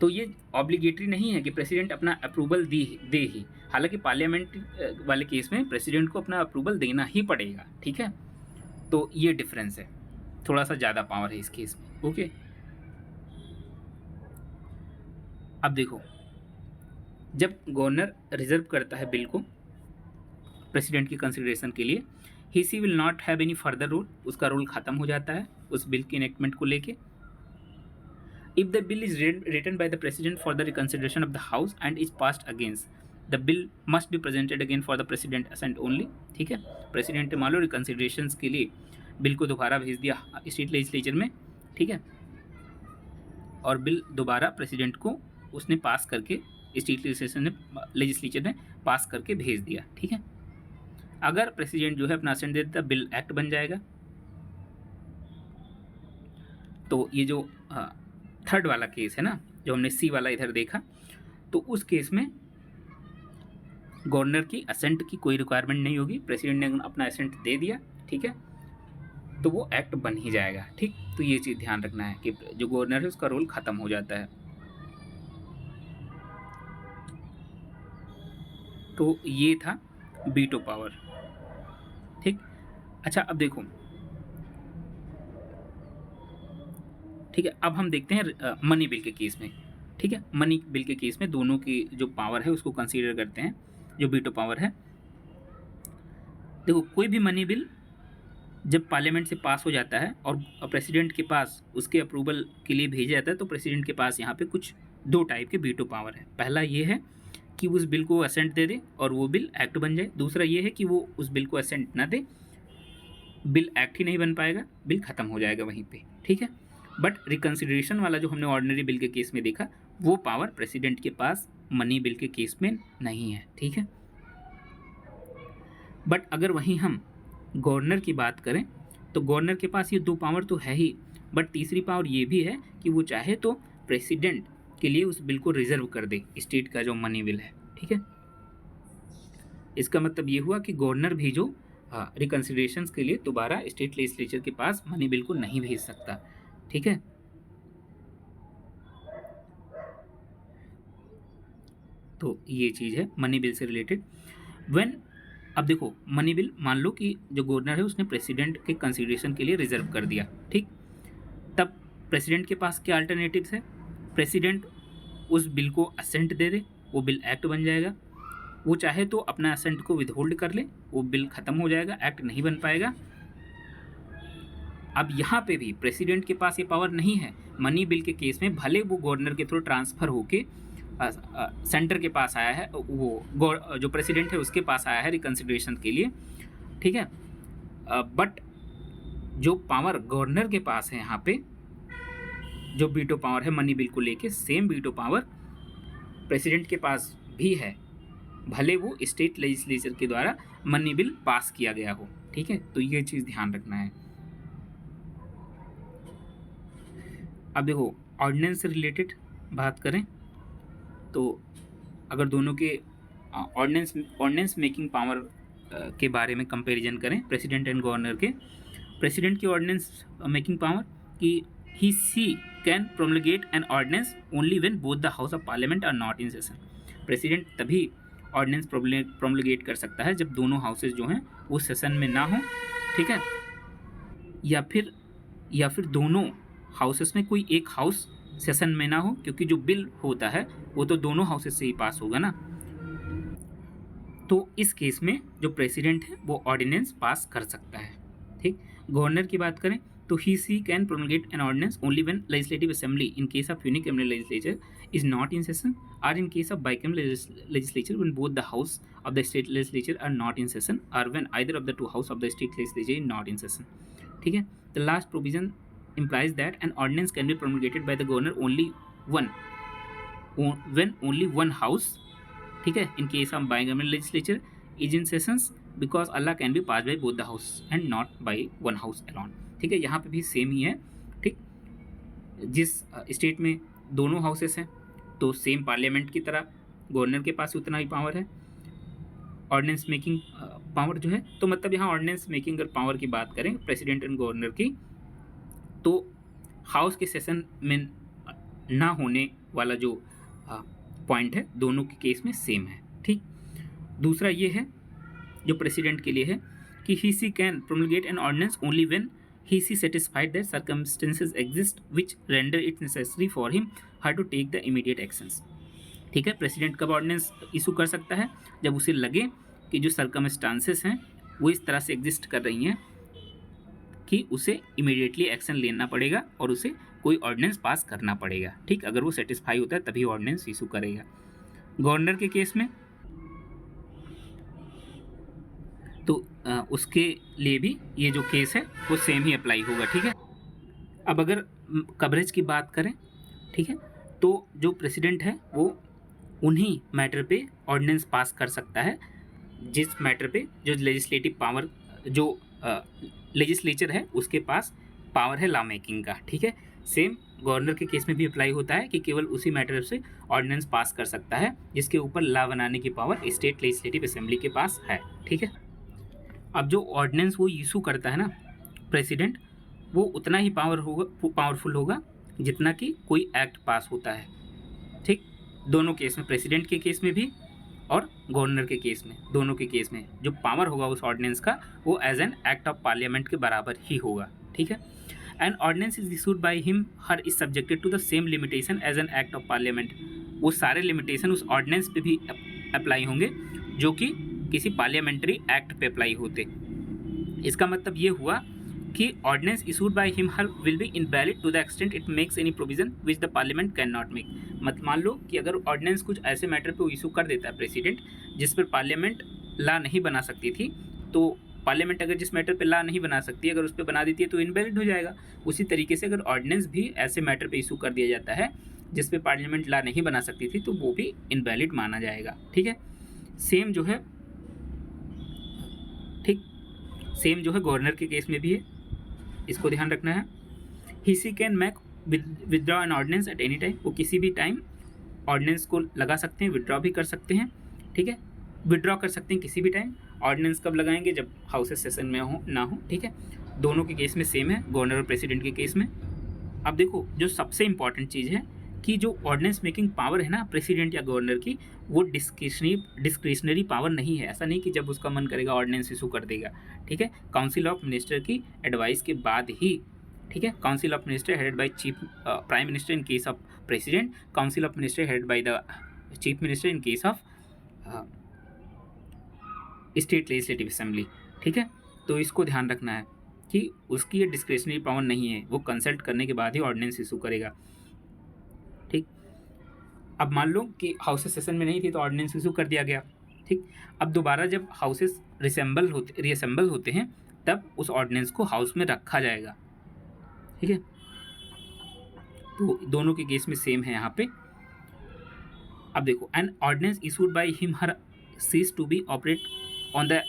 तो ये ऑब्लिगेटरी नहीं है कि प्रेसिडेंट अपना अप्रूवल दे ही। हालांकि पार्लियामेंट वाले केस में प्रेसिडेंट को अपना अप्रूवल देना ही पड़ेगा, ठीक है। तो ये डिफरेंस है, थोड़ा सा ज़्यादा पावर है इस केस में, ओके। अब देखो जब गवर्नर रिजर्व करता है बिल को प्रेसिडेंट की कंसिडरेशन के लिए, he she will not have any further rule, उसका रूल खत्म हो जाता है उस बिल के इनेक्टमेंट को लेके। If the bill is written by the president for the reconsideration of the house and is passed against, the bill must be presented again for the president assent only, ठीक है। प्रेसिडेंट मान लो रिकन्सिडरेशन के लिए बिल को दोबारा भेज दिया स्टेट लेजिस्लेचर में, ठीक है, और बिल दोबारा प्रेसिडेंट को उसने पास करके स्टेट लेजिस्लेचर ने पास करके भेज दिया, ठीक है। अगर प्रेसिडेंट जो है अपना असेंट दे देता, बिल एक्ट बन जाएगा। तो ये जो थर्ड वाला केस है ना, जो हमने सी वाला इधर देखा, तो उस केस में गवर्नर की असेंट की कोई रिक्वायरमेंट नहीं होगी, प्रेसिडेंट ने अपना असेंट दे दिया, ठीक है, तो वो एक्ट बन ही जाएगा, ठीक। तो ये चीज़ ध्यान रखना है कि जो गवर्नर है उसका रोल खत्म हो जाता है। तो ये था वीटो पावर, ठीक। अच्छा अब देखो, ठीक है, अब हम देखते हैं मनी बिल के केस में, ठीक है। मनी बिल के केस में दोनों की जो पावर है उसको कंसीडर करते हैं, जो वीटो पावर है। देखो कोई भी मनी बिल जब पार्लियामेंट से पास हो जाता है और प्रेसिडेंट के पास उसके अप्रूवल के लिए भेजा जाता है, तो प्रेसिडेंट के पास यहाँ पे कुछ दो टाइप के वीटो पावर है। पहला ये है कि उस बिल को असेंट दे दे और वो बिल एक्ट बन जाए। दूसरा ये है कि वो उस बिल को असेंट ना दे, बिल एक्ट ही नहीं बन पाएगा, बिल खत्म हो जाएगा वहीं पे, ठीक है। बट रिकन्सिडरेशन वाला जो हमने ऑर्डिनरी बिल के केस में देखा, वो पावर प्रेसिडेंट के पास मनी बिल के केस में नहीं है, ठीक है। बट अगर वहीं हम गवर्नर की बात करें तो गवर्नर के पास ये दो पावर तो है ही, बट तीसरी पावर ये भी है कि वो चाहे तो प्रेसिडेंट के लिए उस बिल को रिजर्व कर दे, स्टेट का जो मनी बिल है, ठीक है। इसका मतलब ये हुआ कि गवर्नर भी जो रिकन्सिडरेशन के लिए दोबारा स्टेट लेजिस्लेचर के पास मनी बिल को नहीं भेज सकता। ठीक है, तो ये चीज़ है मनी बिल से रिलेटेड। व्हेन, अब देखो मनी बिल मान लो कि जो गवर्नर है उसने प्रेसिडेंट के कंसिडरेशन के लिए रिजर्व कर दिया, ठीक, तब प्रेसिडेंट के पास क्या अल्टरनेटिव्स है? प्रेसिडेंट उस बिल को असेंट दे दे, वो बिल एक्ट बन जाएगा। वो चाहे तो अपना असेंट को विदहोल्ड कर ले, वो बिल खत्म हो जाएगा, एक्ट नहीं बन पाएगा। अब यहाँ पे भी प्रेसिडेंट के पास ये पावर नहीं है। मनी बिल के केस में भले वो गवर्नर के थ्रू ट्रांसफ़र होके सेंटर के पास आया है, वो जो प्रेसिडेंट है उसके पास आया है रिकन्सिडरेशन के लिए, ठीक है, बट जो पावर गवर्नर के पास है यहाँ पे, जो वीटो पावर है मनी बिल को लेके, सेम वीटो पावर प्रेसिडेंट के पास भी है, भले वो स्टेट लेजिस्लेचर के द्वारा मनी बिल पास किया गया हो। ठीक है, तो ये चीज़ ध्यान रखना है। अब देखो ऑर्डिनेंस से रिलेटेड बात करें तो अगर दोनों के ऑर्डिनेंस मेकिंग पावर के बारे में कंपैरिजन करें प्रेसिडेंट एंड गवर्नर के, प्रेसिडेंट की ऑर्डिनेंस मेकिंग पावर कि he she can promulgate an ordinance only when both the house of parliament are not in session. President तभी ऑर्डिनेंस प्रोमलगेट कर सकता है जब दोनों हाउसेज जो हैं वो सेशन में ना हो, ठीक है, या फिर दोनों हाउसेस में कोई एक हाउस सेशन में ना हो, क्योंकि जो बिल होता है वो तो दोनों हाउसेस से ही पास होगा ना। तो इस केस में जो प्रेसिडेंट है वो ऑर्डिनेंस पास कर सकता है। ठीक, गवर्नर की बात करें तो he she can promulgate an ordinance only when legislative assembly in case of unicameral legislature is not in session और in case of bicameral legislature when both the house of the state legislature are not in session और when either of the two house of the state legislature is not in session. ठीक है, the last provision implies that an ordinance can be promulgated by the governor only when only one house, ठीक है, in case of bicameral legislature is in sessions because Allah can be passed by both the house and not by one house alone। ठीक है, यहाँ पे भी सेम ही है। ठीक, जिस स्टेट में दोनों हाउसेस हैं तो सेम पार्लियामेंट की तरह गवर्नर के पास उतना ही पावर है ऑर्डिनेंस मेकिंग पावर जो है। तो मतलब यहाँ ऑर्डिनेंस मेकिंग अगर पावर की बात करें प्रेसिडेंट एंड गवर्नर की, तो हाउस के सेशन में ना होने वाला जो पॉइंट है दोनों के केस में सेम है। ठीक, दूसरा ये है जो प्रेसिडेंट के लिए है कि he she can promulgate an ordinance only when he she satisfied that circumstances exist which render it necessary for him her to take the immediate actions. ठीक है, प्रेसिडेंट कब ऑर्डिनेंस इशू कर सकता है? जब उसे लगे कि जो सर्कमस्टांसेस हैं वो इस तरह से एग्जिस्ट कर रही हैं कि उसे इमीडिएटली एक्शन लेना पड़ेगा और उसे कोई ऑर्डिनेंस पास करना पड़ेगा। ठीक, अगर वो सेटिस्फाई होता है तभी ऑर्डिनेंस इशू करेगा। गवर्नर के केस में तो उसके लिए भी ये जो केस है वो सेम ही अप्लाई होगा। ठीक है, अब अगर कवरेज की बात करें, ठीक है, तो जो प्रेसिडेंट है वो उन्हीं मैटर पे ऑर्डिनेंस पास कर सकता है जिस मैटर पे जो लेजिस्लेटिव पावर जो लेजिस्लेचर है उसके पास पावर है लॉ मेकिंग का। ठीक है, सेम गवर्नर के केस में भी अप्लाई होता है कि केवल उसी मैटर से ऑर्डिनेंस पास कर सकता है जिसके ऊपर लॉ बनाने की पावर स्टेट लेजिस्लेटिव असेंबली के पास है। ठीक है, अब जो ऑर्डिनेंस वो इशू करता है ना प्रेसिडेंट, वो उतना ही पावरफुल होगा जितना कि कोई एक्ट पास होता है। ठीक, दोनों केस में, प्रेसिडेंट के केस में भी और गवर्नर के केस में, दोनों के केस में जो पावर होगा उस ऑर्डिनेंस का वो as an act of parliament के बराबर ही होगा। ठीक है, an ordinance is issued by him her is subjected to the same limitation as an act of parliament. वो सारे लिमिटेशन उस ऑर्डिनेंस पे भी अप्लाई होंगे जो कि किसी पार्लियामेंट्री एक्ट पे अप्लाई होते। इसका मतलब ये हुआ कि ordinance issued by him her will be invalid to the extent it makes any provision which the parliament can not make. मत मान लो कि अगर ऑर्डिनेंस कुछ ऐसे मैटर पे इशू कर देता है प्रेसिडेंट जिस पर पार्लियामेंट लॉ नहीं बना सकती थी, तो पार्लियामेंट अगर जिस मैटर पे लॉ नहीं बना सकती अगर उस पर बना देती है तो इनवैलिड हो जाएगा। उसी तरीके से अगर ऑर्डिनेंस भी ऐसे मैटर पे इशू कर दिया जाता है जिस पे पार्लियामेंट लॉ नहीं बना सकती थी तो वो भी इनवैलिड माना जाएगा। ठीक है, सेम जो है गवर्नर के केस में भी है, इसको ध्यान रखना है। He she can make withdraw an ordinance at any time, वो किसी भी टाइम ऑर्डिनेंस को लगा सकते हैं, विदड्रॉ भी कर सकते हैं। ठीक है, विड्रॉ कर सकते हैं किसी भी टाइम। ऑर्डिनेंस कब लगाएंगे? जब हाउसेस सेशन में हो ना हो, ठीक है। दोनों के केस में सेम है, गवर्नर और प्रेसिडेंट के केस में। अब देखो जो सबसे इंपॉर्टेंट चीज़ है कि जो ऑर्डिनेंस मेकिंग पावर है ना प्रेसिडेंट या गवर्नर की, वो डिस्क्रिशनरी पावर नहीं है। ऐसा नहीं कि जब उसका मन करेगा ऑर्डिनेंस इशू कर देगा, ठीक है। काउंसिल ऑफ मिनिस्टर की एडवाइस के बाद ही, ठीक है। Council of minister headed by chief prime minister in case of president, council of minister headed bye the chief minister in case of state legislative assembly, ठीक है। तो इसको ध्यान रखना है कि उसकी ये डिस्क्रिशनरी पावर नहीं है, वो कंसल्ट करने के बाद ही ऑर्डिनेंस इशू करेगा, ठीक। अब मान लो कि हाउसेस सेशन में नहीं थी तो ऑर्डिनेंस इशू कर दिया गया, ठीक। अब दोबारा जब हाउसेस रीअसेंबल होते हैं तब उस ऑर्डिनेंस को हाउस में रखा जाएगा, ठीक है। तो दोनों के केस में सेम है यहाँ पे। अब देखो, an ordinance issued by him her cease to be operate on the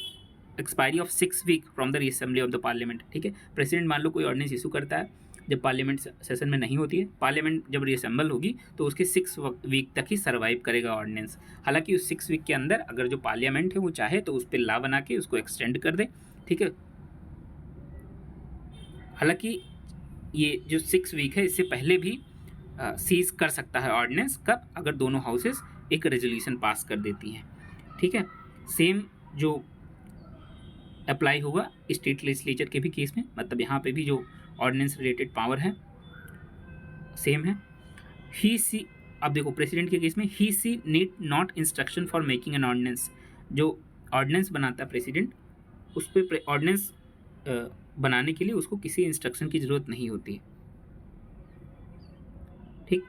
expiry of 6 week from the reassembly of the parliament, ठीक है। प्रेसिडेंट मान लो कोई ऑर्डिनेंस इशू करता है जब पार्लियामेंट सेशन में नहीं होती है, पार्लियामेंट जब रीअसेंबल होगी तो उसके 6 वीक तक ही सर्वाइव करेगा ऑर्डिनेंस। हालांकि उस 6 वीक के अंदर अगर जो पार्लियामेंट है वो चाहे तो उस पर लॉ बना के उसको एक्सटेंड कर दे, ठीक है। हालांकि ये जो 6 वीक है इससे पहले भी सीज कर सकता है ऑर्डिनेंस, कब? अगर दोनों हाउसेस एक रेजोल्यूशन पास कर देती हैं, ठीक है। सेम जो अप्लाई होगा स्टेट लेजिस्लेचर के भी केस में, मतलब यहाँ पे भी जो ऑर्डिनेंस रिलेटेड पावर है सेम है। ही सी, अब देखो प्रेसिडेंट के केस में he she need not instruction for making an ordinance. जो ऑर्डिनेंस बनाता है प्रेसिडेंट, उस पर ऑर्डिनेंस बनाने के लिए उसको किसी इंस्ट्रक्शन की ज़रूरत नहीं होती है, ठीक।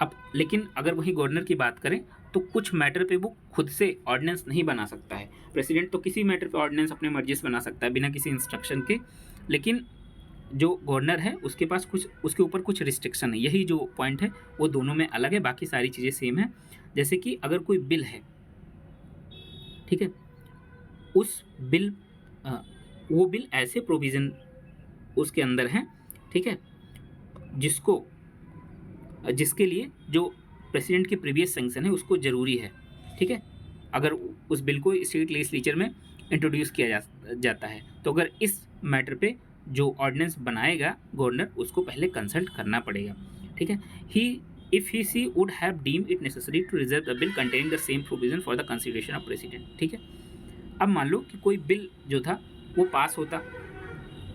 अब लेकिन अगर वहीं गवर्नर की बात करें तो कुछ मैटर पे वो खुद से ऑर्डिनेंस नहीं बना सकता है। प्रेसिडेंट तो किसी मैटर पे ऑर्डिनेंस अपने मर्जी से बना सकता है बिना किसी इंस्ट्रक्शन के, लेकिन जो गवर्नर है उसके पास कुछ, उसके ऊपर कुछ रिस्ट्रिक्शन है। यही जो पॉइंट है वो दोनों में अलग है, बाकी सारी चीज़ें सेम है। जैसे कि अगर कोई बिल है, ठीक है, उस बिल वो बिल ऐसे प्रोविज़न उसके अंदर हैं, ठीक है, जिसके लिए जो प्रेसिडेंट की प्रीवियस सैंक्शन है उसको ज़रूरी है, ठीक है। अगर उस बिल को स्टेट लेजिस्लेचर में इंट्रोड्यूस किया जाता है तो अगर इस मैटर पे जो ऑर्डिनेंस बनाएगा गवर्नर उसको पहले कंसल्ट करना पड़ेगा, ठीक है। If he she would have deemed it necessary to reserve the bill containing the same provision for the consideration of president, ठीक है। अब मान लो कि कोई बिल जो था वो पास होता,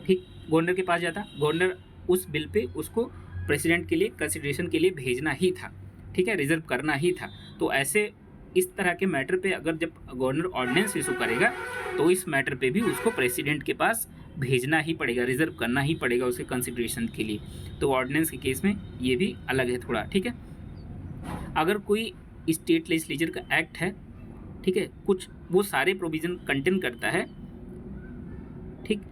ठीक, गवर्नर के पास जाता, गवर्नर उस बिल पे उसको प्रेसिडेंट के लिए कंसिडरेशन के लिए भेजना ही था, ठीक है, रिजर्व करना ही था। तो ऐसे इस तरह के मैटर पे अगर जब गवर्नर ऑर्डिनेंस इशू करेगा तो इस मैटर पे भी उसको प्रेसिडेंट के पास भेजना ही पड़ेगा, रिजर्व करना ही पड़ेगा उसे कंसिडरेशन के लिए। तो ऑर्डिनेंस के केस में ये भी अलग है थोड़ा, ठीक है। अगर कोई स्टेट लेजिस्लेचर का एक्ट है, ठीक है, कुछ वो सारे प्रोविज़न कंटेन करता है, ठीक।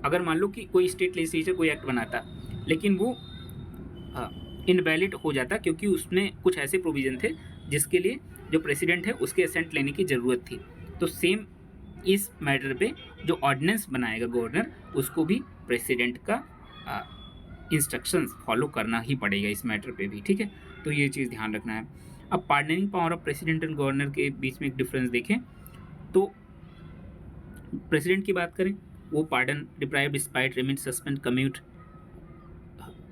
अगर मान लो कि कोई स्टेट लेजिस्लेचर कोई एक्ट बनाता लेकिन वो इनवैलिड हो जाता क्योंकि उसमें कुछ ऐसे प्रोविज़न थे जिसके लिए जो प्रेसिडेंट है उसके असेंट लेने की ज़रूरत थी। तो सेम इस मैटर पे जो ऑर्डिनेंस बनाएगा गवर्नर उसको भी प्रेसिडेंट का इंस्ट्रक्शंस फॉलो करना ही पड़ेगा इस मैटर पे भी, ठीक है। तो ये चीज़ ध्यान रखना है। अब pardoning power of president and governor के बीच में एक डिफरेंस देखें तो प्रेसिडेंट की बात करें, वो pardon, deprive, despite, remit, suspend, commute,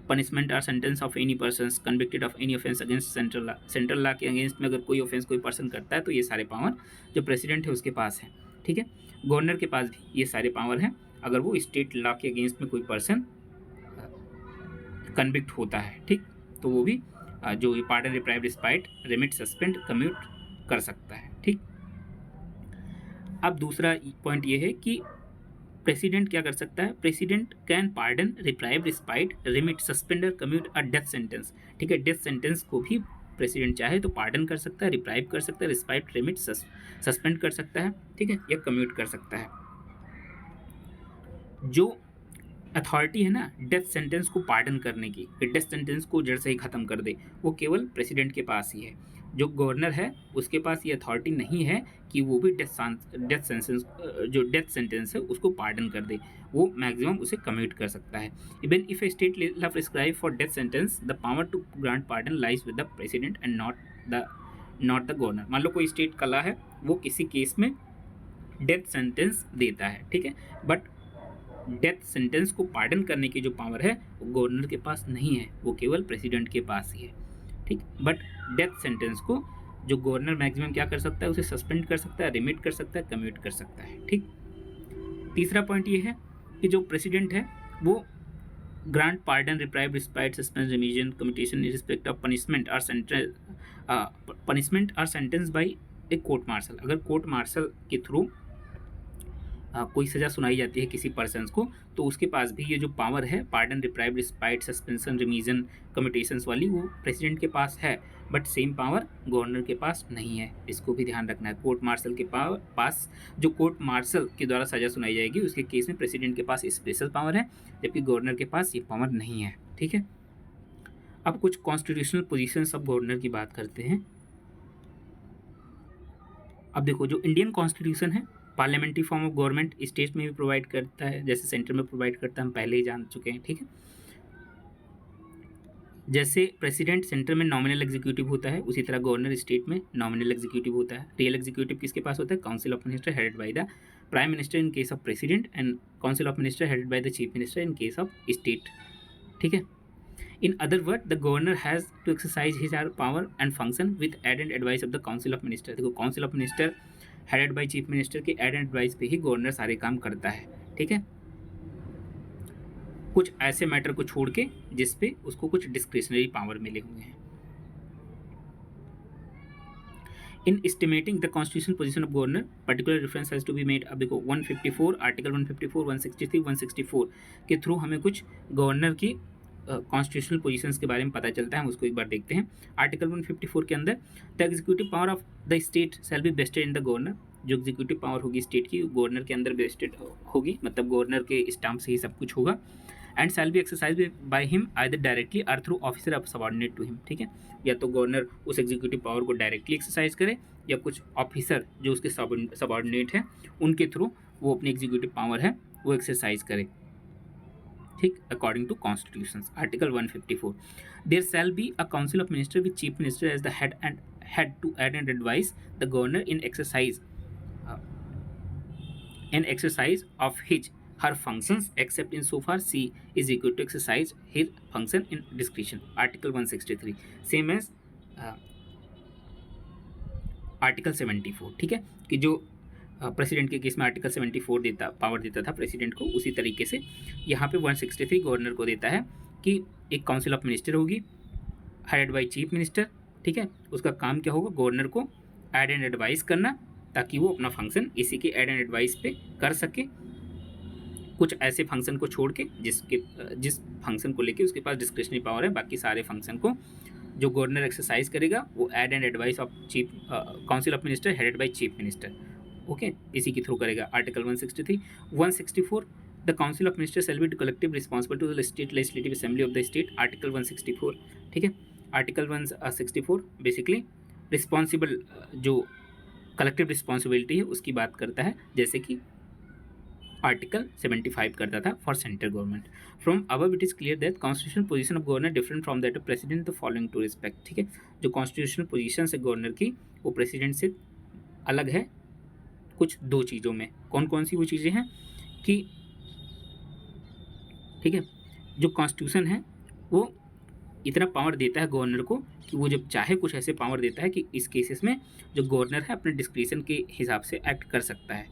punishment और sentence of any person convicted of any offence against central law के अगेंस्ट में अगर कोई ऑफेंस कोई पर्सन करता है तो ये सारे पावर जो प्रेसिडेंट है उसके पास है, ठीक है। गवर्नर के पास भी ये सारे पावर हैं अगर वो स्टेट लॉ के अगेंस्ट में कोई पर्सन कन्विक्ट होता है, ठीक, तो वो भी जो pardon, deprive, despite, remit, suspend, commute कर सकता है, ठीक। अब दूसरा पॉइंट ये है कि प्रेसिडेंट क्या कर सकता है, president can pardon, reprieve, despite, remit, suspend, commute a death sentence, ठीक है। डेथ सेंटेंस को भी प्रेसिडेंट चाहे तो पार्डन कर सकता है, रिप्राइव कर सकता है, डिस्पाइट, रिमिट, सस्पेंड कर सकता है, ठीक है, या कम्यूट कर सकता है। जो अथॉरिटी है ना डेथ सेंटेंस को पार्डन करने की, डेथ सेंटेंस को जड़ से ही ख़त्म कर दे, वो केवल प्रेसिडेंट के पास ही है। जो गवर्नर है उसके पास ये अथॉरिटी नहीं है कि वो भी डेथ सेंटेंस है उसको पार्डन कर दे, वो मैक्सिमम उसे कम्यूट कर सकता है। Even if a state law prescribe for death sentence the power to grant pardon lies with the president and not the governor. मान लो कोई स्टेट का लॉ है वो किसी केस में डेथ सेंटेंस देता है, ठीक है, बट डेथ सेंटेंस को पार्डन करने की जो पावर है वो गवर्नर के पास नहीं है, वो केवल प्रेसिडेंट के पास ही है, ठीक। बट डेथ सेंटेंस को जो गवर्नर मैक्सिमम क्या कर सकता है, उसे सस्पेंड कर सकता है, रिमिट कर सकता है, कम्यूट कर सकता है, ठीक। तीसरा पॉइंट ये है कि जो प्रेसिडेंट है वो grant pardon, reprieve, respite, suspend, remission, commutation in respect of punishment और sentence by a court martial. अगर कोर्ट मार्शल के थ्रू कोई सज़ा सुनाई जाती है किसी पर्सन को, तो उसके पास भी ये जो पावर है पार्डन, रिप्राइव, रिस्पाइट, सस्पेंशन, रिमीजन, कम्यूटेशंस वाली, वो प्रेसिडेंट के पास है, बट सेम पावर गवर्नर के पास नहीं है। इसको भी ध्यान रखना है। कोर्ट मार्शल के पास जो कोर्ट मार्शल के द्वारा सज़ा सुनाई जाएगी उसके केस में प्रेसिडेंट के पास स्पेशल पावर है, जबकि गवर्नर के पास ये पावर नहीं है, ठीक है। अब कुछ कॉन्स्टिट्यूशनल पोजीशंस ऑफ गवर्नर की बात करते हैं। अब देखो, जो इंडियन कॉन्स्टिट्यूशन है parliamentary form of government state में भी प्रोवाइड करता है, जैसे सेंटर में प्रोवाइड करता है, हम पहले ही जान चुके हैं, ठीक है। जैसे प्रेसिडेंट सेंटर में नॉमिनल एग्जीक्यूटिव होता है, उसी तरह गवर्नर स्टेट में नॉमिनल एग्जीक्यूटिव होता है। रियल एग्जीक्यूटिव किसके पास होता है? Council of minister headed by the prime minister in case of president, and council of minister headed bye the chief minister in case of state, ठीक है। In other words, the governor has to exercise his power and function with aid and advice of the council of minister। देखो, council of minister headed by chief minister के aid and advice पे ही गवर्नर सारे काम करता है, ठीक है। कुछ ऐसे मैटर को छोड़ के जिस पे उसको कुछ डिस्क्रिशनरी पावर मिले हुए हैं। In estimating the constitutional position of governor particular reference has to be made. अब देखो 154 आर्टिकल 154, 163, 164 के थ्रू हमें कुछ गवर्नर की कॉन्स्टिट्यूशनल पोजीशंस के बारे में पता चलता है। हम उसको एक बार देखते हैं। आर्टिकल 154 के अंदर the executive power of the state shall be vested in the governor. जो एग्जीक्यूटिव पावर होगी स्टेट की, गवर्नर के अंदर वेस्टेड होगी, मतलब गवर्नर के स्टाम्प से ही सब कुछ होगा। And shall be exercise by him either directly और through officer of subordinate to him, ठीक है। या तो गवर्नर उस एग्जीक्यूटिव पावर को डायरेक्टली एक्सरसाइज करे, या कुछ ऑफिसर जो उसके सबऑर्डिनेट है उनके थ्रू वो अपनी एग्जीक्यूटिव पावर है वो एक्सरसाइज करे, ठीक, according to constitutions. Article 154, there shall be a council of minister with chief minister as the head to aid and advise the governor in exercise of his her functions except in so far she is equal to exercise his function in discretion। Article 163 same as Article 74, ठीक है, कि जो प्रेसिडेंट के केस में आर्टिकल 74 पावर देता था प्रेसिडेंट को, उसी तरीके से यहाँ पे 163 गवर्नर को देता है कि एक काउंसिल ऑफ मिनिस्टर होगी हेडेड बाय चीफ मिनिस्टर, ठीक है। उसका काम क्या होगा? गवर्नर को एड एंड एडवाइस करना, ताकि वो अपना फंक्शन इसी के एड एंड एडवाइस पे कर सके। कुछ ऐसे फंक्शन को छोड़ के जिस फंक्शन को लेके उसके पास डिस्क्रिशनरी पावर है, बाकी सारे फंक्शन को जो गवर्नर एक्सरसाइज करेगा वो aid and advise of chief council of minister headed by chief minister, okay, इसी के थ्रू करेगा। Article 163 164 the council of minister shall be collective responsible to the state legislative assembly of the state. Article 164, ठीक है। आर्टिकल 164 बेसिकली रिस्पॉन्सिबल जो कलेक्टिव रिस्पॉन्सिबिलिटी है उसकी बात करता है, जैसे कि आर्टिकल 75 करता था for central government. From above it is clear that constitutional position of governor different from that of president the following to respect, ठीक है। जो कॉन्स्टिट्यूशनल पोजीशन है गवर्नर की वो प्रेसिडेंट से अलग है कुछ दो चीज़ों में। कौन कौन सी वो चीज़ें हैं कि, ठीक है, जो कॉन्स्टिट्यूशन है वो इतना पावर देता है गवर्नर को कि वो जब चाहे कुछ ऐसे पावर देता है कि इस केसेस में जो गवर्नर है अपने डिस्क्रिशन के हिसाब से एक्ट कर सकता है,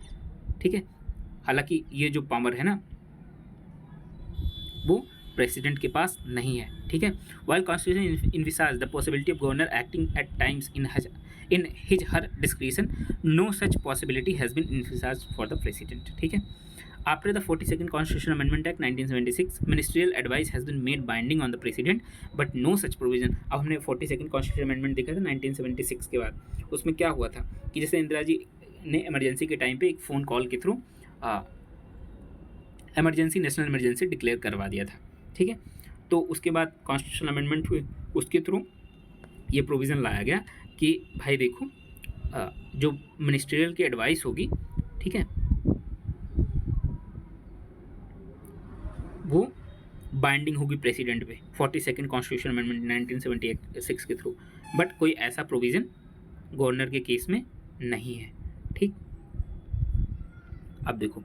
ठीक है। हालांकि ये जो पावर है ना वो प्रेसिडेंट के पास नहीं है, ठीक है। While constitution envisage the possibility of governor acting at times in his her discretion, no such possibility has been envisage for the president, ठीक है। After the 42nd Constitutional Amendment Act 1976, ministerial advice has been made binding on the president, but no such provision। अब हमने 42nd Constitutional Amendment देखा था 1976 के बाद, उसमें क्या हुआ था कि जैसे इंदिरा जी ने इमरजेंसी के टाइम पे एक फ़ोन कॉल के through emergency, national emergency declare करवा दिया था, ठीक है। तो उसके बाद कॉन्स्टिट्यूशनल अमेंडमेंट हुए, उसके थ्रू ये प्रोविज़न लाया गया कि भाई देखो जो मिनिस्ट्रियल की एडवाइस होगी, ठीक है, वो बाइंडिंग होगी प्रेसिडेंट पे 42nd कॉन्स्टिट्यूशन अमेंडमेंट 1976 के थ्रू। बट कोई ऐसा प्रोविज़न गवर्नर के केस में नहीं है, ठीक। अब देखो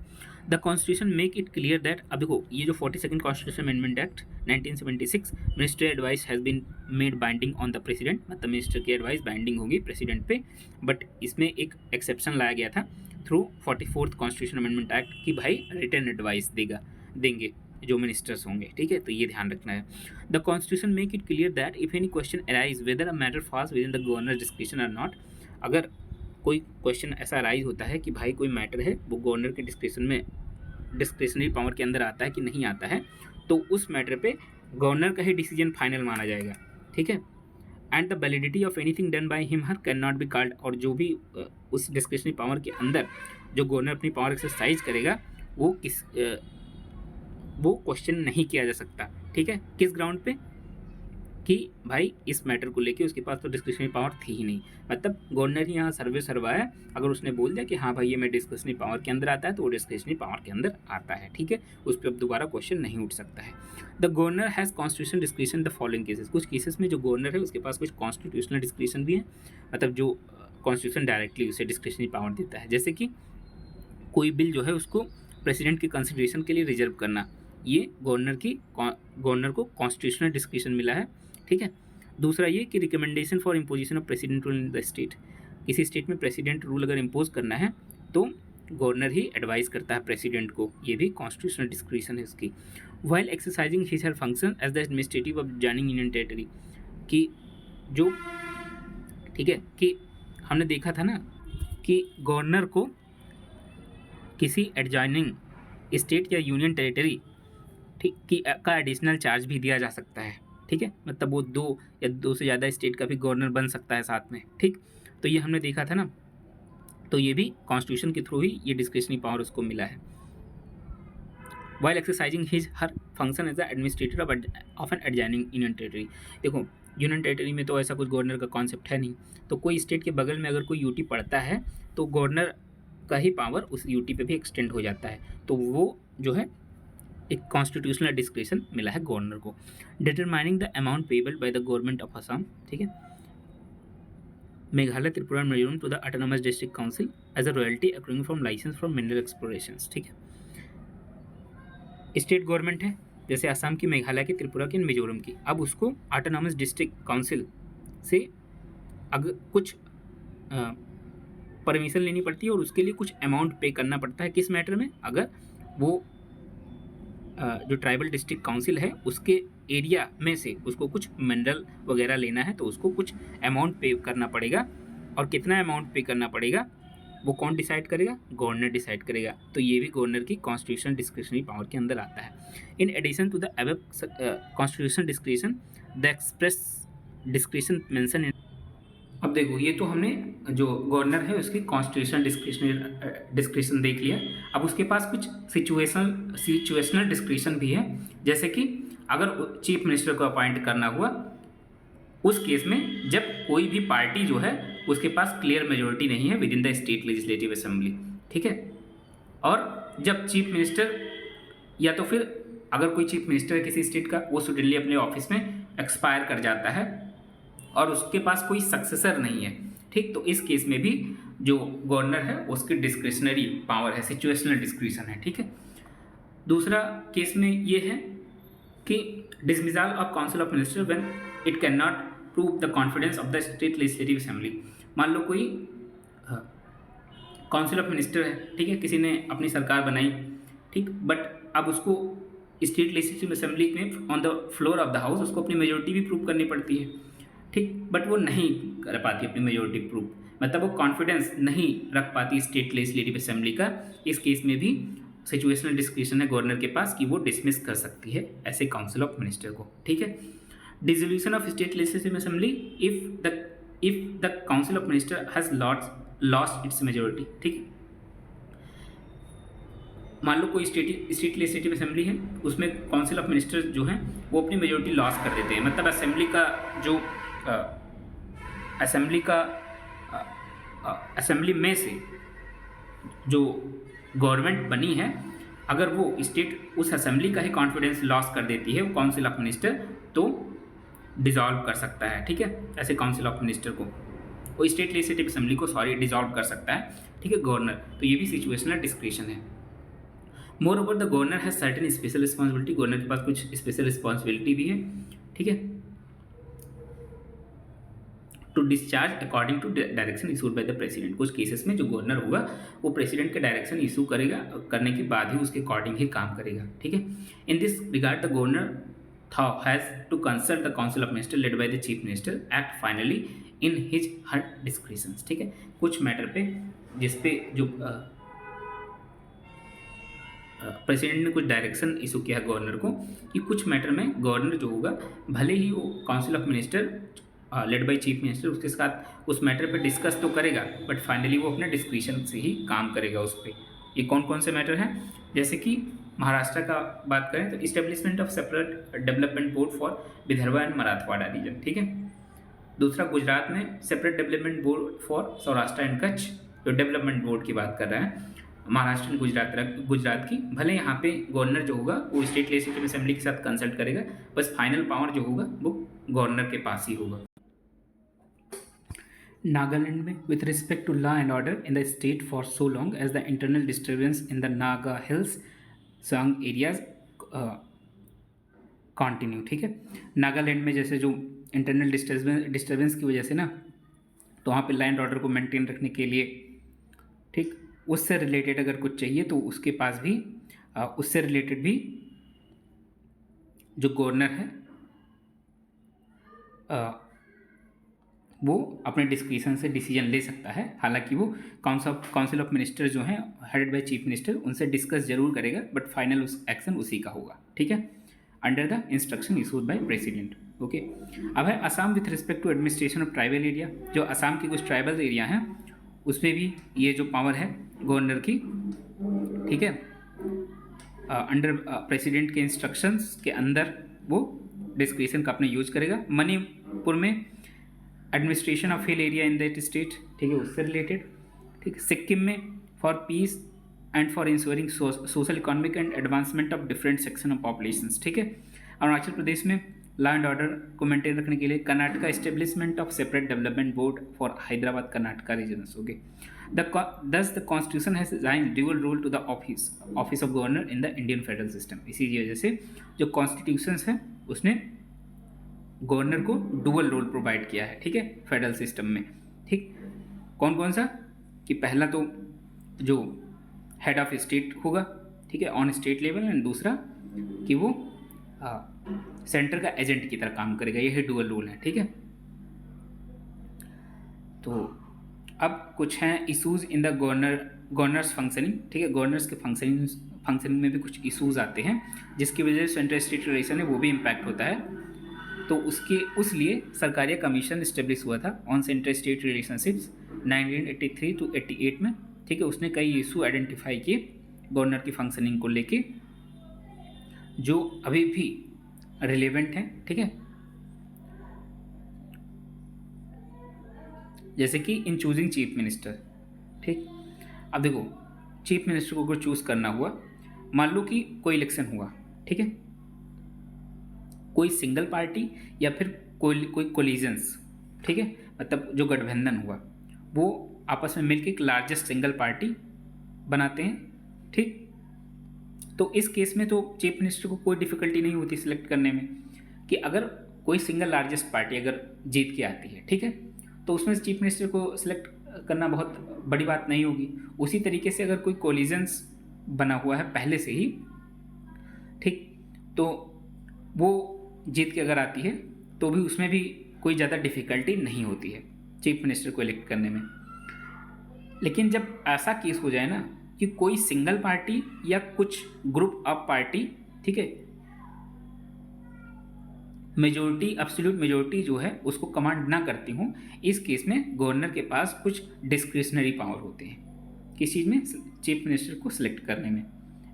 the constitution make it clear that, अब देखो ये जो 42nd constitution amendment act 1976, minister advise has been made binding on the president, मतलब मिनिस्टर की एडवाइस बाइंडिंग होगी प्रेसिडेंट पे, बट इसमें एक एक्सेप्शन लाया गया था through 44th constitution amendment act कि भाई रिटर्न एडवाइस देंगे जो मिनिस्टर्स होंगे, ठीक है। तो ये ध्यान रखना है। The constitution make it clear that if any question arise whether a matter falls with in the governor description और नॉट, अगर कोई क्वेश्चन ऐसा अराइज होता है कि भाई कोई मैटर है वो गवर्नर के डिस्क्रिप्शन में डिस्क्रिशनरी पावर के अंदर आता है कि नहीं आता है, तो उस मैटर पे गवर्नर का ही डिसीजन फाइनल माना जाएगा, ठीक है। And the validity of anything done by him her can not be called, और जो भी उस डिस्क्रिशनरी पावर के अंदर जो गवर्नर अपनी पावर एक्सरसाइज करेगा वो क्वेश्चन नहीं किया जा सकता, ठीक है। किस ग्राउंड पे कि भाई इस मैटर को लेके उसके पास तो डिस्क्रिशनरी पावर थी ही नहीं, मतलब गवर्नर ही यहाँ सर्वे सर्वाया, अगर उसने बोल दिया कि हाँ भाई ये मैं डिस्क्रिशनरी पावर के अंदर आता है तो वो डिस्क्रिशनरी पावर के अंदर आता है, ठीक है। उस पर अब दोबारा क्वेश्चन नहीं उठ सकता है। The governor has constitution discretion the following cases, कुछ केसेस में जो गवर्नर है उसके पास कुछ कॉन्स्टिट्यूशनल डिस्क्रिशन भी है, मतलब जो कॉन्स्टिट्यूशन डायरेक्टली उसे डिस्क्रिशनरी पावर देता है, जैसे कि कोई बिल जो है उसको प्रेसिडेंट के कंसिडरेशन के लिए रिजर्व करना, ये गवर्नर को कॉन्स्टिट्यूशनल डिस्क्रिशन मिला है, ठीक है। दूसरा ये कि recommendation for imposition of president rule in the state, किसी स्टेट में प्रेसिडेंट रूल अगर इम्पोज करना है तो गवर्नर ही एडवाइस करता है प्रेसिडेंट को, ये भी कॉन्स्टिट्यूशनल डिस्क्रिशन है उसकी। While exercising his her function as the administrative of joining union territory, कि जो, ठीक है, कि हमने देखा था ना कि गवर्नर को किसी एडजॉइनिंग स्टेट या यूनियन टेरिटरी, ठीक, का एडिशनल चार्ज भी दिया जा सकता है, ठीक है, मतलब वो 2 या 2 से ज़्यादा स्टेट का भी गवर्नर बन सकता है साथ में, ठीक। तो ये हमने देखा था ना, तो ये भी कॉन्स्टिट्यूशन के थ्रू ही ये डिस्क्रिशनरी पावर उसको मिला है। While exercising his her function as the administrator of an adjoining union territory, देखो यूनियन टेरिटरी में तो ऐसा कुछ गवर्नर का कॉन्सेप्ट है नहीं, तो कोई स्टेट के बगल में अगर कोई यूटी पड़ता है तो गवर्नर का ही पावर उस यूटी पे भी एक्सटेंड हो जाता है, तो वो जो है एक कॉन्स्टिट्यूशनल डिस्क्रिशन मिला है गवर्नर को। Determining the amount payable by the government of Assam, ठीक है, Meghalaya, Tripura and Mizoram to the autonomous district council as a royalty accruing from licence from mineral explorations, ठीक है। स्टेट गवर्नमेंट है जैसे असम की, मेघालय की, त्रिपुरा की, मिजोरम की, अब उसको ऑटोनोमस डिस्ट्रिक्ट काउंसिल से अगर कुछ परमिशन लेनी पड़ती है और उसके लिए कुछ अमाउंट पे करना पड़ता है, किस मैटर में, अगर वो जो ट्राइबल डिस्ट्रिक्ट काउंसिल है उसके एरिया में से उसको कुछ मिनरल वगैरह लेना है तो उसको कुछ अमाउंट पे करना पड़ेगा, और कितना अमाउंट पे करना पड़ेगा वो कौन डिसाइड करेगा, गवर्नर डिसाइड करेगा, तो ये भी गवर्नर की कॉन्स्टिट्यूशन डिस्क्रिशनरी पावर के अंदर आता है। In addition to the above constitution discretion the express discretion mention in, अब देखो ये तो हमने जो गवर्नर है उसकी कॉन्स्टिट्यूशनल डिस्क्रिशन देख लिया, अब उसके पास कुछ सिचुएशनल डिस्क्रिशन भी है, जैसे कि अगर चीफ मिनिस्टर को अपॉइंट करना हुआ उस केस में जब कोई भी पार्टी जो है उसके पास क्लियर मेजोरिटी नहीं है with in the state legislative assembly, ठीक है, और जब चीफ मिनिस्टर या तो फिर अगर कोई चीफ मिनिस्टर है किसी स्टेट का, वो सडनली अपने ऑफिस में एक्सपायर कर जाता है और उसके पास कोई सक्सेसर नहीं है, ठीक, तो इस केस में भी जो गवर्नर है उसकी डिस्क्रिशनरी पावर है, सिचुएशनल डिस्क्रिशन है, ठीक है। दूसरा केस में ये है कि dismissal of council of minister when it can not prove the confidence of the state legislative assembly, मान लो कोई काउंसिल ऑफ मिनिस्टर है, ठीक है, किसी ने अपनी सरकार बनाई, ठीक, बट अब उसको स्टेट लेजिस्लेटिव असेंबली में on the floor of the house उसको अपनी मेजोरिटी भी प्रूव करनी पड़ती है, ठीक, बट वो नहीं कर पाती अपनी मेजोरिटी प्रूव, मतलब वो कॉन्फिडेंस नहीं रख पाती स्टेट लेजिस्लेटिव असेंबली का, इस केस में भी सिचुएशनल डिस्क्रिशन है गवर्नर के पास कि वो डिसमिस कर सकती है ऐसे काउंसिल ऑफ मिनिस्टर को, ठीक है। Dissolution of state legislative assembly if the council of minister has lost its majority, ठीक है, मान लो कोई स्टेट लेजिस्लेटिव असेंबली है उसमें काउंसिल ऑफ मिनिस्टर जो हैं वो अपनी मेजोरिटी लॉस कर देते हैं, मतलब असेंबली में से जो गवर्नमेंट बनी है अगर वो स्टेट उस असेंबली का ही कॉन्फिडेंस लॉस कर देती है काउंसिल ऑफ मिनिस्टर तो डिसॉल्व कर सकता है, ठीक है, ऐसे काउंसिल ऑफ मिनिस्टर को, वो स्टेट लेजिस्लेटिव असेंबली को डिसॉल्व कर सकता है, ठीक है, गवर्नर। तो ये भी सिचुएशनल डिस्क्रिशन है। Moreover the governor has certain special responsibility, governor के पास कुछ स्पेशल रिस्पॉन्सिबिलिटी भी है, ठीक है, to discharge according to direction issued by the president. कुछ केसेस में जो गवर्नर होगा वो प्रेसिडेंट के डायरेक्शन इशू करेगा, करने के बाद ही उसके अकॉर्डिंग ही काम करेगा, ठीक है। In this regard the governor has to consult the council of minister led by the chief minister, act finally in his her discretions, ठीक है। कुछ मैटर पे जिसपे जो प्रेसिडेंट ने कुछ डायरेक्शन इशू किया गवर्नर को कि कुछ मैटर में गवर्नर जो होगा भले ही वो council of minister led bye chief minister उसके साथ उस मैटर पे डिस्कस तो करेगा, बट फाइनली वो अपने डिस्क्रिशन से ही काम करेगा उस पर। ये कौन कौन से मैटर हैं, जैसे कि महाराष्ट्र का बात करें तो establishment of separate development board for Vidarbha and Marathwada region, ठीक है। दूसरा, गुजरात में separate development board for Saurashtra and Kutch, जो डेवलपमेंट बोर्ड की बात कर रहे हैं महाराष्ट्र एंड गुजरात की। भले यहाँ पे गवर्नर जो होगा वो स्टेट लेजिस्लेटिव असेंबली के साथ कंसल्ट करेगा, बस फाइनल पावर जो होगा वो गवर्नर के पास ही होगा। नागालैंड में with respect to law and order in the state for so long as the internal disturbance in the Naga hills song areas continue, ठीक है। नागालैंड में जैसे जो इंटरनल डिस्टर्बेंस की वजह से ना, तो वहाँ पे लॉ एंड ऑर्डर को मेंटेन रखने के लिए, ठीक, उससे रिलेटेड अगर कुछ चाहिए तो उसके पास भी उससे रिलेटेड भी जो गवर्नर है वो अपने डिस्क्रिशन से डिसीजन ले सकता है। हालांकि वो काउंसिल ऑफ मिनिस्टर जो हैं हेडेड बाय चीफ मिनिस्टर उनसे डिस्कस जरूर करेगा, बट फाइनल एक्शन उसी का होगा, ठीक है, under the instruction issued by president. Okay, अब है Assam with respect to administration of tribal area. जो असम के कुछ ट्राइबल एरिया हैं उसमें भी ये जो पावर है गवर्नर की, ठीक है, अंडर प्रेसिडेंट के इंस्ट्रक्शंस के अंदर वो डिस्क्रिशन का अपने यूज करेगा। मणिपुर में administration of hill area in that state, ठीक है, उससे रिलेटेड, ठीक है। सिक्किम में for peace and for ensuring social economic and advancement of different section of populations, ठीक है। अरुणाचल प्रदेश में लॉ एंड ऑर्डर को मेंटेन रखने के लिए Karnataka establishment of separate development board for Hyderabad Karnataka regions, okay. Thus the constitution has assigned dual role to the office of governor in the Indian federal system। इसी वजह से जो कॉन्स्टिट्यूशन है उसने गवर्नर को डुअल रोल प्रोवाइड किया है, ठीक है, फेडरल सिस्टम में, ठीक। कौन कौन सा, कि पहला तो जो हेड ऑफ स्टेट होगा, ठीक है, ऑन स्टेट लेवल, एंड दूसरा कि वो सेंटर का एजेंट की तरह काम करेगा। यही डुअल रोल है, ठीक है। तो अब कुछ हैं issues in the governors functioning, ठीक है। गवर्नर्स के फंक्शनिंग में भी कुछ इशूज़ आते हैं जिसकी वजह से सेंट्रल स्टेट रिलेशन है वो भी इम्पैक्ट होता है। तो उस लिए सरकारिया कमीशन इस्टेब्लिश हुआ था on central state relationships 1983 to 88 में, ठीक है। उसने कई इशू आइडेंटिफाई किए गवर्नर की फंक्शनिंग को लेके जो अभी भी रिलेवेंट हैं, ठीक है। जैसे कि इन चूजिंग चीफ मिनिस्टर, ठीक। अब देखो चीफ मिनिस्टर को अगर चूज़ करना हुआ, मान लो कि कोई इलेक्शन हुआ, ठीक है, कोई सिंगल पार्टी या फिर कोई कोलिजन्स, ठीक है, मतलब जो गठबंधन हुआ वो आपस में मिलकर एक लार्जेस्ट सिंगल पार्टी बनाते हैं, ठीक। तो इस केस में तो चीफ मिनिस्टर को कोई डिफिकल्टी नहीं होती सिलेक्ट करने में, कि अगर कोई सिंगल लार्जेस्ट पार्टी अगर जीत के आती है, ठीक है, तो उसमें चीफ मिनिस्टर को सिलेक्ट करना बहुत बड़ी बात नहीं होगी। उसी तरीके से अगर कोई कोलिजन्स बना हुआ है पहले से ही, ठीक, तो वो जीत के अगर आती है तो भी उसमें भी कोई ज़्यादा डिफ़िकल्टी नहीं होती है चीफ मिनिस्टर को इलेक्ट करने में। लेकिन जब ऐसा केस हो जाए ना कि कोई सिंगल पार्टी या कुछ ग्रुप ऑफ पार्टी, ठीक है, मेजोरिटी, एब्सोल्यूट मेजोरिटी जो है उसको कमांड ना करती हूँ, इस केस में गवर्नर के पास कुछ डिस्क्रिशनरी पावर होते हैं किस चीज़ में, चीफ मिनिस्टर को सिलेक्ट करने में,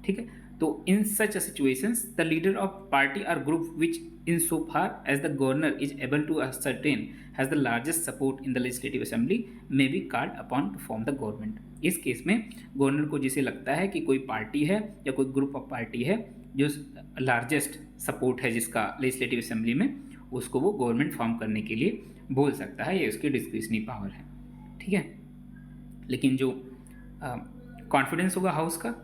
ठीक है। तो in such situations the leader of party और group which in so far as the governor is able to ascertain has the largest support in the legislative assembly may be called upon to form the government. इस केस में गवर्नर को जिसे लगता है कि कोई पार्टी है या कोई ग्रुप ऑफ पार्टी है जो लार्जेस्ट सपोर्ट है जिसका लेजिस्लेटिव असेंबली में, उसको वो गवर्नमेंट फॉर्म करने के लिए बोल सकता है, ये उसकी डिस्क्रिशनरी पावर है। ठीक है। लेकिन जो कॉन्फिडेंस होगा हाउस का,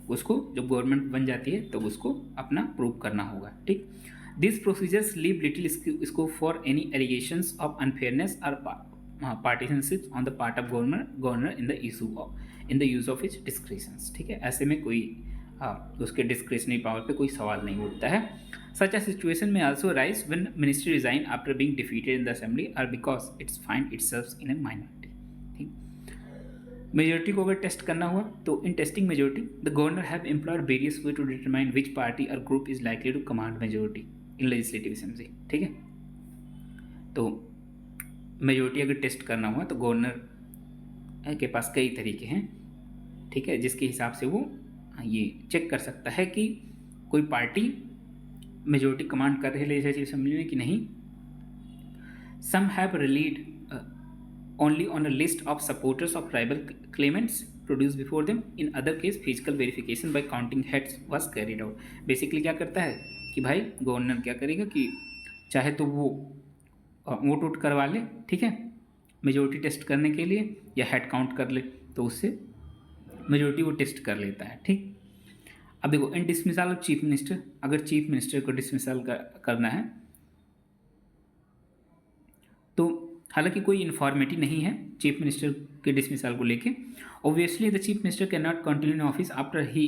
उसको जब गवर्नमेंट बन जाती है तो उसको अपना प्रूव करना होगा, ठीक। This procedures leave little scope for any allegations of unfairness और partisanship on the part of governor in the use of its discretions, ठीक है। ऐसे में कोई उसके डिस्क्रिशनरी पावर पे कोई सवाल नहीं उठता है। सच अ सिचुएशन में also rise when ministry resign after being defeated in the assembly और because it's find itself in a minority, ठीक। मेजोरिटी को अगर टेस्ट करना हुआ तो in testing majority the governor have employed various way to determine which party और group is likely to command majority in legislative assembly, ठीक है। तो मेजोरिटी अगर टेस्ट करना हुआ तो गवर्नर के पास कई तरीके हैं, ठीक है, जिसके हिसाब से वो ये चेक कर सकता है कि कोई पार्टी मेजोरिटी कमांड कर रही है लेजिस्लेटिव असेंबली में कि नहीं। Some have relied only on a list of supporters of tribal claimants produced before them. In other case, physical verification by counting heads was carried out. Basically क्या करता है कि भाई गवर्नर क्या करेगा कि चाहे तो वो वोट वोट करवा ले, ठीक है, मेजोरिटी टेस्ट करने के लिए, या हेड काउंट कर ले तो उससे मेजोरिटी वो टेस्ट कर लेता है, ठीक। अब देखो इन डिसमिसल ऑफ चीफ मिनिस्टर, अगर चीफ मिनिस्टर को डिसमिसल करना है तो हालांकि कोई इन्फॉर्मेटी नहीं है चीफ मिनिस्टर के डिसमिसल को लेके। Obviously the chief minister can not continue in office after he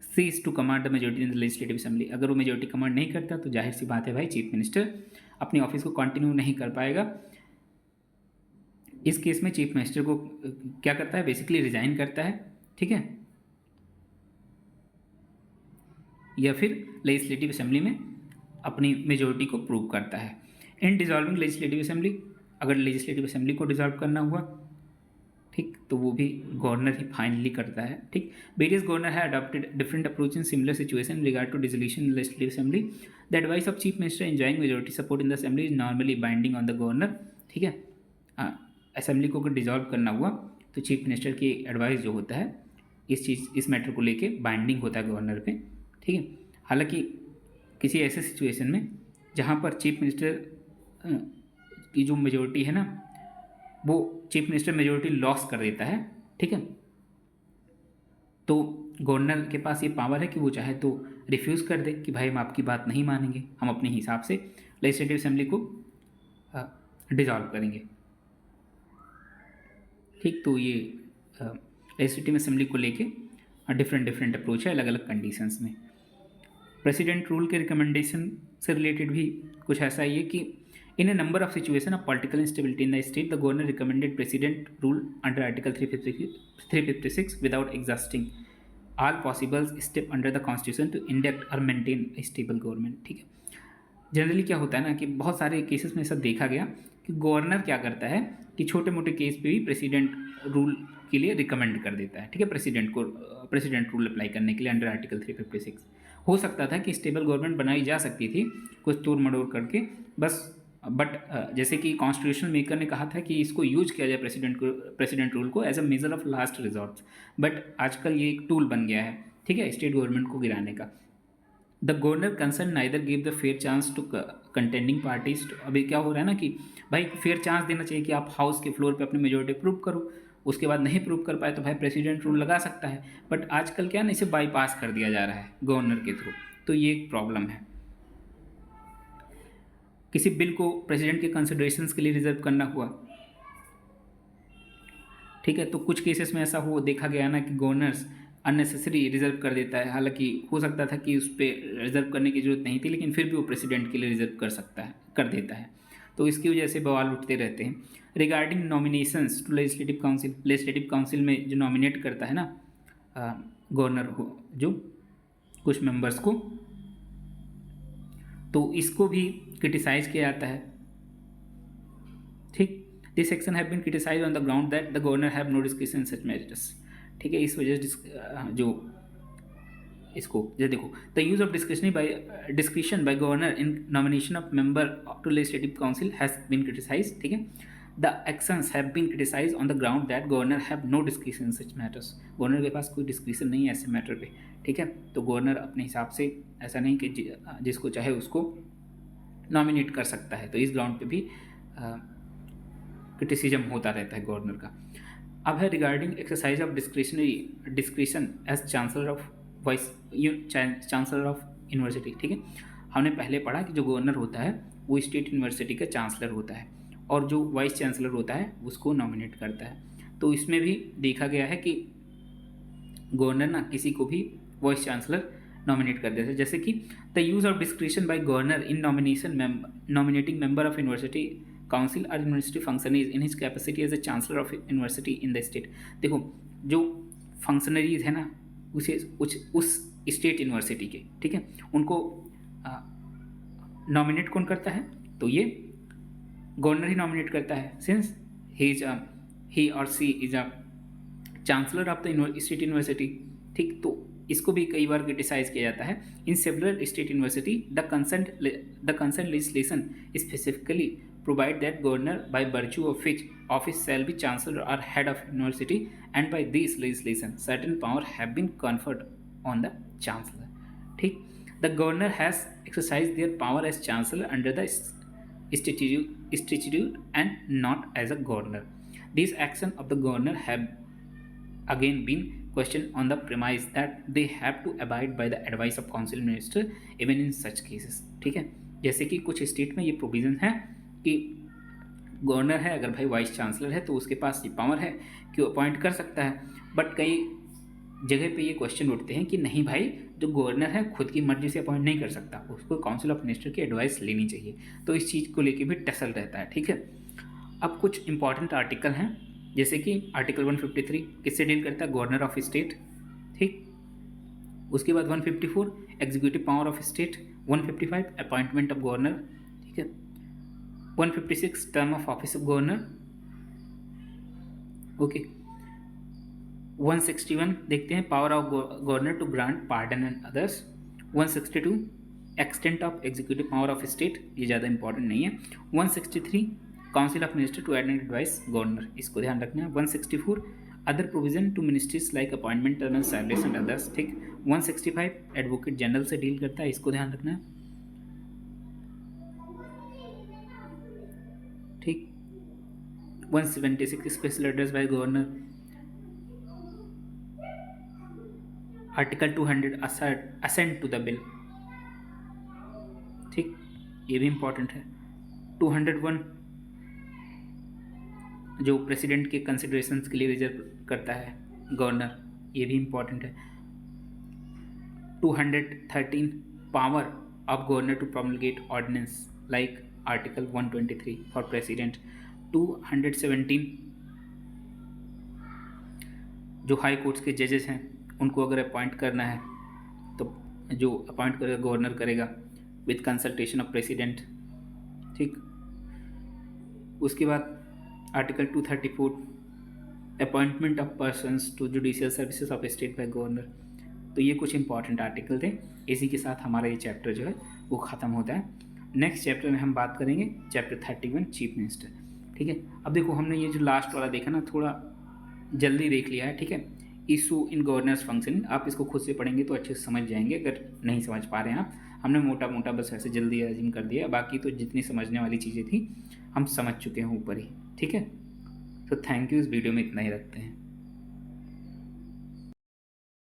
cease to command the majority in the legislative assembly. अगर वो मेजोरिटी कमांड नहीं करता तो जाहिर सी बात है भाई चीफ मिनिस्टर अपने ऑफिस को कंटिन्यू नहीं कर पाएगा। इस केस में चीफ मिनिस्टर को क्या करता है, बेसिकली रिजाइन करता है, ठीक है, या फिर लेजिस्लेटिव असेंबली में अपनी मेजोरिटी को प्रूव करता है। इन डिजॉल्विंग लेजिस्लेटिव असेंबली, अगर लेजिस्लेटिव असेंबली को डिजॉल्व करना हुआ, ठीक, तो वो भी गवर्नर ही फाइनली करता है, ठीक। वेरियस गवर्नर है adopted different approach in similar situation in regard to dissolution in legislative assembly. The advice of chief minister enjoying majority support in the assembly is normally binding on the governor, ठीक है। असेंबली को अगर डिजॉल्व करना हुआ तो चीफ मिनिस्टर की एडवाइस जो होता है इस मैटर को लेके बाइंडिंग होता है गवर्नर पे, ठीक है। हालांकि किसी ऐसे सिचुएशन में जहाँ पर चीफ मिनिस्टर की जो मेजोरिटी है ना, वो चीफ मिनिस्टर मेजोरिटी लॉस कर देता है, ठीक है, तो गवर्नर के पास ये पावर है कि वो चाहे तो रिफ्यूज़ कर दे कि भाई हम आपकी बात नहीं मानेंगे, हम अपने हिसाब से लेजिस्लेटिव असेंबली को डिजॉल्व करेंगे, ठीक। तो ये लेजिस्लेटिव असेंबली को लेके डिफरेंट अप्रोच है अलग अलग कंडीशंस में। प्रेसिडेंट रूल के रिकमेंडेशन से रिलेटेड भी कुछ ऐसा ही है कि in a number of situation of political instability in the state the governor recommended president rule under article 356 without exhausting all possible step under the constitution to induct और मेंटेन ए स्टेबल गवर्नमेंट, ठीक है। जनरली क्या होता है ना कि बहुत सारे केसेस में ऐसा देखा गया कि गवर्नर क्या करता है कि छोटे मोटे केस पे भी प्रेसिडेंट रूल के लिए रिकमेंड कर देता है, ठीक है, प्रेसिडेंट रूल अप्लाई करने के लिए अंडर आर्टिकल 356। हो सकता था कि स्टेबल गवर्नमेंट बनाई जा सकती थी कुछ तोड़ मड़ोड़ करके बस, बट जैसे कि कॉन्स्टिट्यूशनल मेकर ने कहा था कि इसको यूज किया जाए प्रेसिडेंट रूल को as a measure of last resort, but आजकल ये एक टूल बन गया है, ठीक है, स्टेट गवर्नमेंट को गिराने का। The governor concern neither give the fair chance to contending parties. अभी क्या हो रहा है ना कि भाई फेयर चांस देना चाहिए कि आप हाउस के फ्लोर पे अपनी मेजोरिटी प्रूव करो, उसके बाद नहीं प्रूव कर पाए तो भाई प्रेसिडेंट रूल लगा सकता है, बट आजकल क्या ना इसे बाईपास कर दिया जा रहा है गवर्नर के थ्रू, तो ये एक प्रॉब्लम है। किसी बिल को प्रेसिडेंट के कंसिडरेशंस के लिए रिजर्व करना हुआ, ठीक है, तो कुछ केसेस में ऐसा हो देखा गया ना कि गवर्नर्स अननेसेसरी रिजर्व कर देता है, हालांकि हो सकता था कि उस पर रिजर्व करने की जरूरत नहीं थी, लेकिन फिर भी वो प्रेसिडेंट के लिए रिजर्व कर देता है, तो इसकी वजह से बवाल उठते रहते हैं। Regarding nominations to legislative council में जो नॉमिनेट करता है ना गवर्नर हो जो कुछ मेंबर्स को, तो इसको भी क्रिटिसाइज किया जाता है, ठीक। This section have been criticise on the ground that the governor have no discretion in such matters, ठीक है। इस वजह से जो इसको जो देखो the use of discretion by governor in nomination of member to legislative council has been criticise, ठीक है। The actions have been criticise on the ground that governor have no discretion in such matters. Governor के पास कोई डिस्क्रिशन नहीं है ऐसे मैटर पे, ठीक है, तो गवर्नर अपने हिसाब से ऐसा नहीं कि जिसको चाहे उसको नॉमिनेट कर सकता है, तो इस ग्राउंड पे भी क्रिटिसिज्म होता रहता है गवर्नर का। अब है regarding exercise of discretion as chancellor of chancellor of university. ठीक है, हमने पहले पढ़ा कि जो गवर्नर होता है वो स्टेट यूनिवर्सिटी का चांसलर होता है और जो वाइस चांसलर होता है उसको नॉमिनेट करता है। तो इसमें भी देखा गया है कि गवर्नर ना किसी को भी वाइस चांसलर नॉमिनेट कर देते हैं। जैसे कि the use of discretion by governor in nominating member of university council और university functionaries in his capacity as a chancellor of university in the state. देखो जो फंक्शनरीज है ना उसे उस स्टेट यूनिवर्सिटी के, ठीक है, उनको नॉमिनेट कौन करता है? तो ये गवर्नर ही नॉमिनेट करता है, सिंस ही और she is a chancellor of the state university. ठीक, तो इसको भी कई बार क्रिटिसाइज किया जाता है। In several state university the concern legislation specifically provide that governor by virtue of which office shall be chancellor or head of university, and by this legislation certain power have been conferred on the chancellor। ठीक, the governor has exercised their power as chancellor under the statute and not as a governor। These actions of the governor have again been questioned on the premise that they have to abide by the advice of council minister even in such cases। ठीक है, जैसे कि कुछ स्टेट में ये प्रोविजन है कि गवर्नर है, अगर भाई वाइस चांसलर है तो उसके पास ये पावर है कि वो अपॉइंट कर सकता है। बट कई जगह पे ये क्वेश्चन उठते हैं कि नहीं भाई, जो गवर्नर है खुद की मर्जी से अपॉइंट नहीं कर सकता, उसको काउंसिल ऑफ मिनिस्टर की एडवाइस लेनी चाहिए। तो इस चीज़ को लेके भी टसल रहता है। ठीक है, अब कुछ इंपॉर्टेंट आर्टिकल हैं, जैसे कि आर्टिकल 153 किससे डील करता है? Governor of state. ठीक, उसके बाद 154 executive power of state, 155 appointment of governor. ठीक है, 156 term of office of governor. Okay, 161 देखते हैं power of governor to grant pardon and others. 162 extent of executive power of state, ये ज़्यादा इंपॉर्टेंट नहीं है। 163 council of minister to advise governor, इसको ध्यान रखना है। 164 other provision to ministries like appointment term salaries and others. ठीक, 165 एडवोकेट जनरल से डील करता है, इसको ध्यान रखना है। ठीक, 176 special address by governor. Article 200 assent to the bill. ठीक, ये भी इंपॉर्टेंट है। 201 जो प्रेसिडेंट के कंसिडरेशंस के लिए रिजर्व करता है गवर्नर, ये भी इंपॉर्टेंट है। 213 power of governor to promulgate ordinance like article 123 for president. 217 जो हाई कोर्ट्स के जजेस हैं उनको अगर अपॉइंट करना है तो जो अपॉइंट करेगा गवर्नर करेगा विद कंसल्टेशन ऑफ प्रेसिडेंट। ठीक, उसके बाद article 234 appointment of persons to judicial services of state by governor. तो ये कुछ इंपॉर्टेंट आर्टिकल थे। इसी के साथ हमारा ये चैप्टर जो है वो ख़त्म होता है। नेक्स्ट चैप्टर में हम बात करेंगे चैप्टर 31 चीफ मिनिस्टर। ठीक है, अब देखो हमने ये जो लास्ट वाला देखा ना थोड़ा जल्दी देख लिया है। ठीक है, इशू इन गवर्नेंस फंक्शनिंग, आप इसको खुद से पढ़ेंगे तो अच्छे से समझ जाएंगे। अगर नहीं समझ पा रहे हैं आप, हमने मोटा मोटा बस ऐसे जल्दी अजीम कर दिया, बाकी तो जितनी समझने वाली चीज़ें थी हम समझ चुके हैं ऊपर ही। ठीक है, तो थैंक यू, इस वीडियो में इतना ही रखते हैं।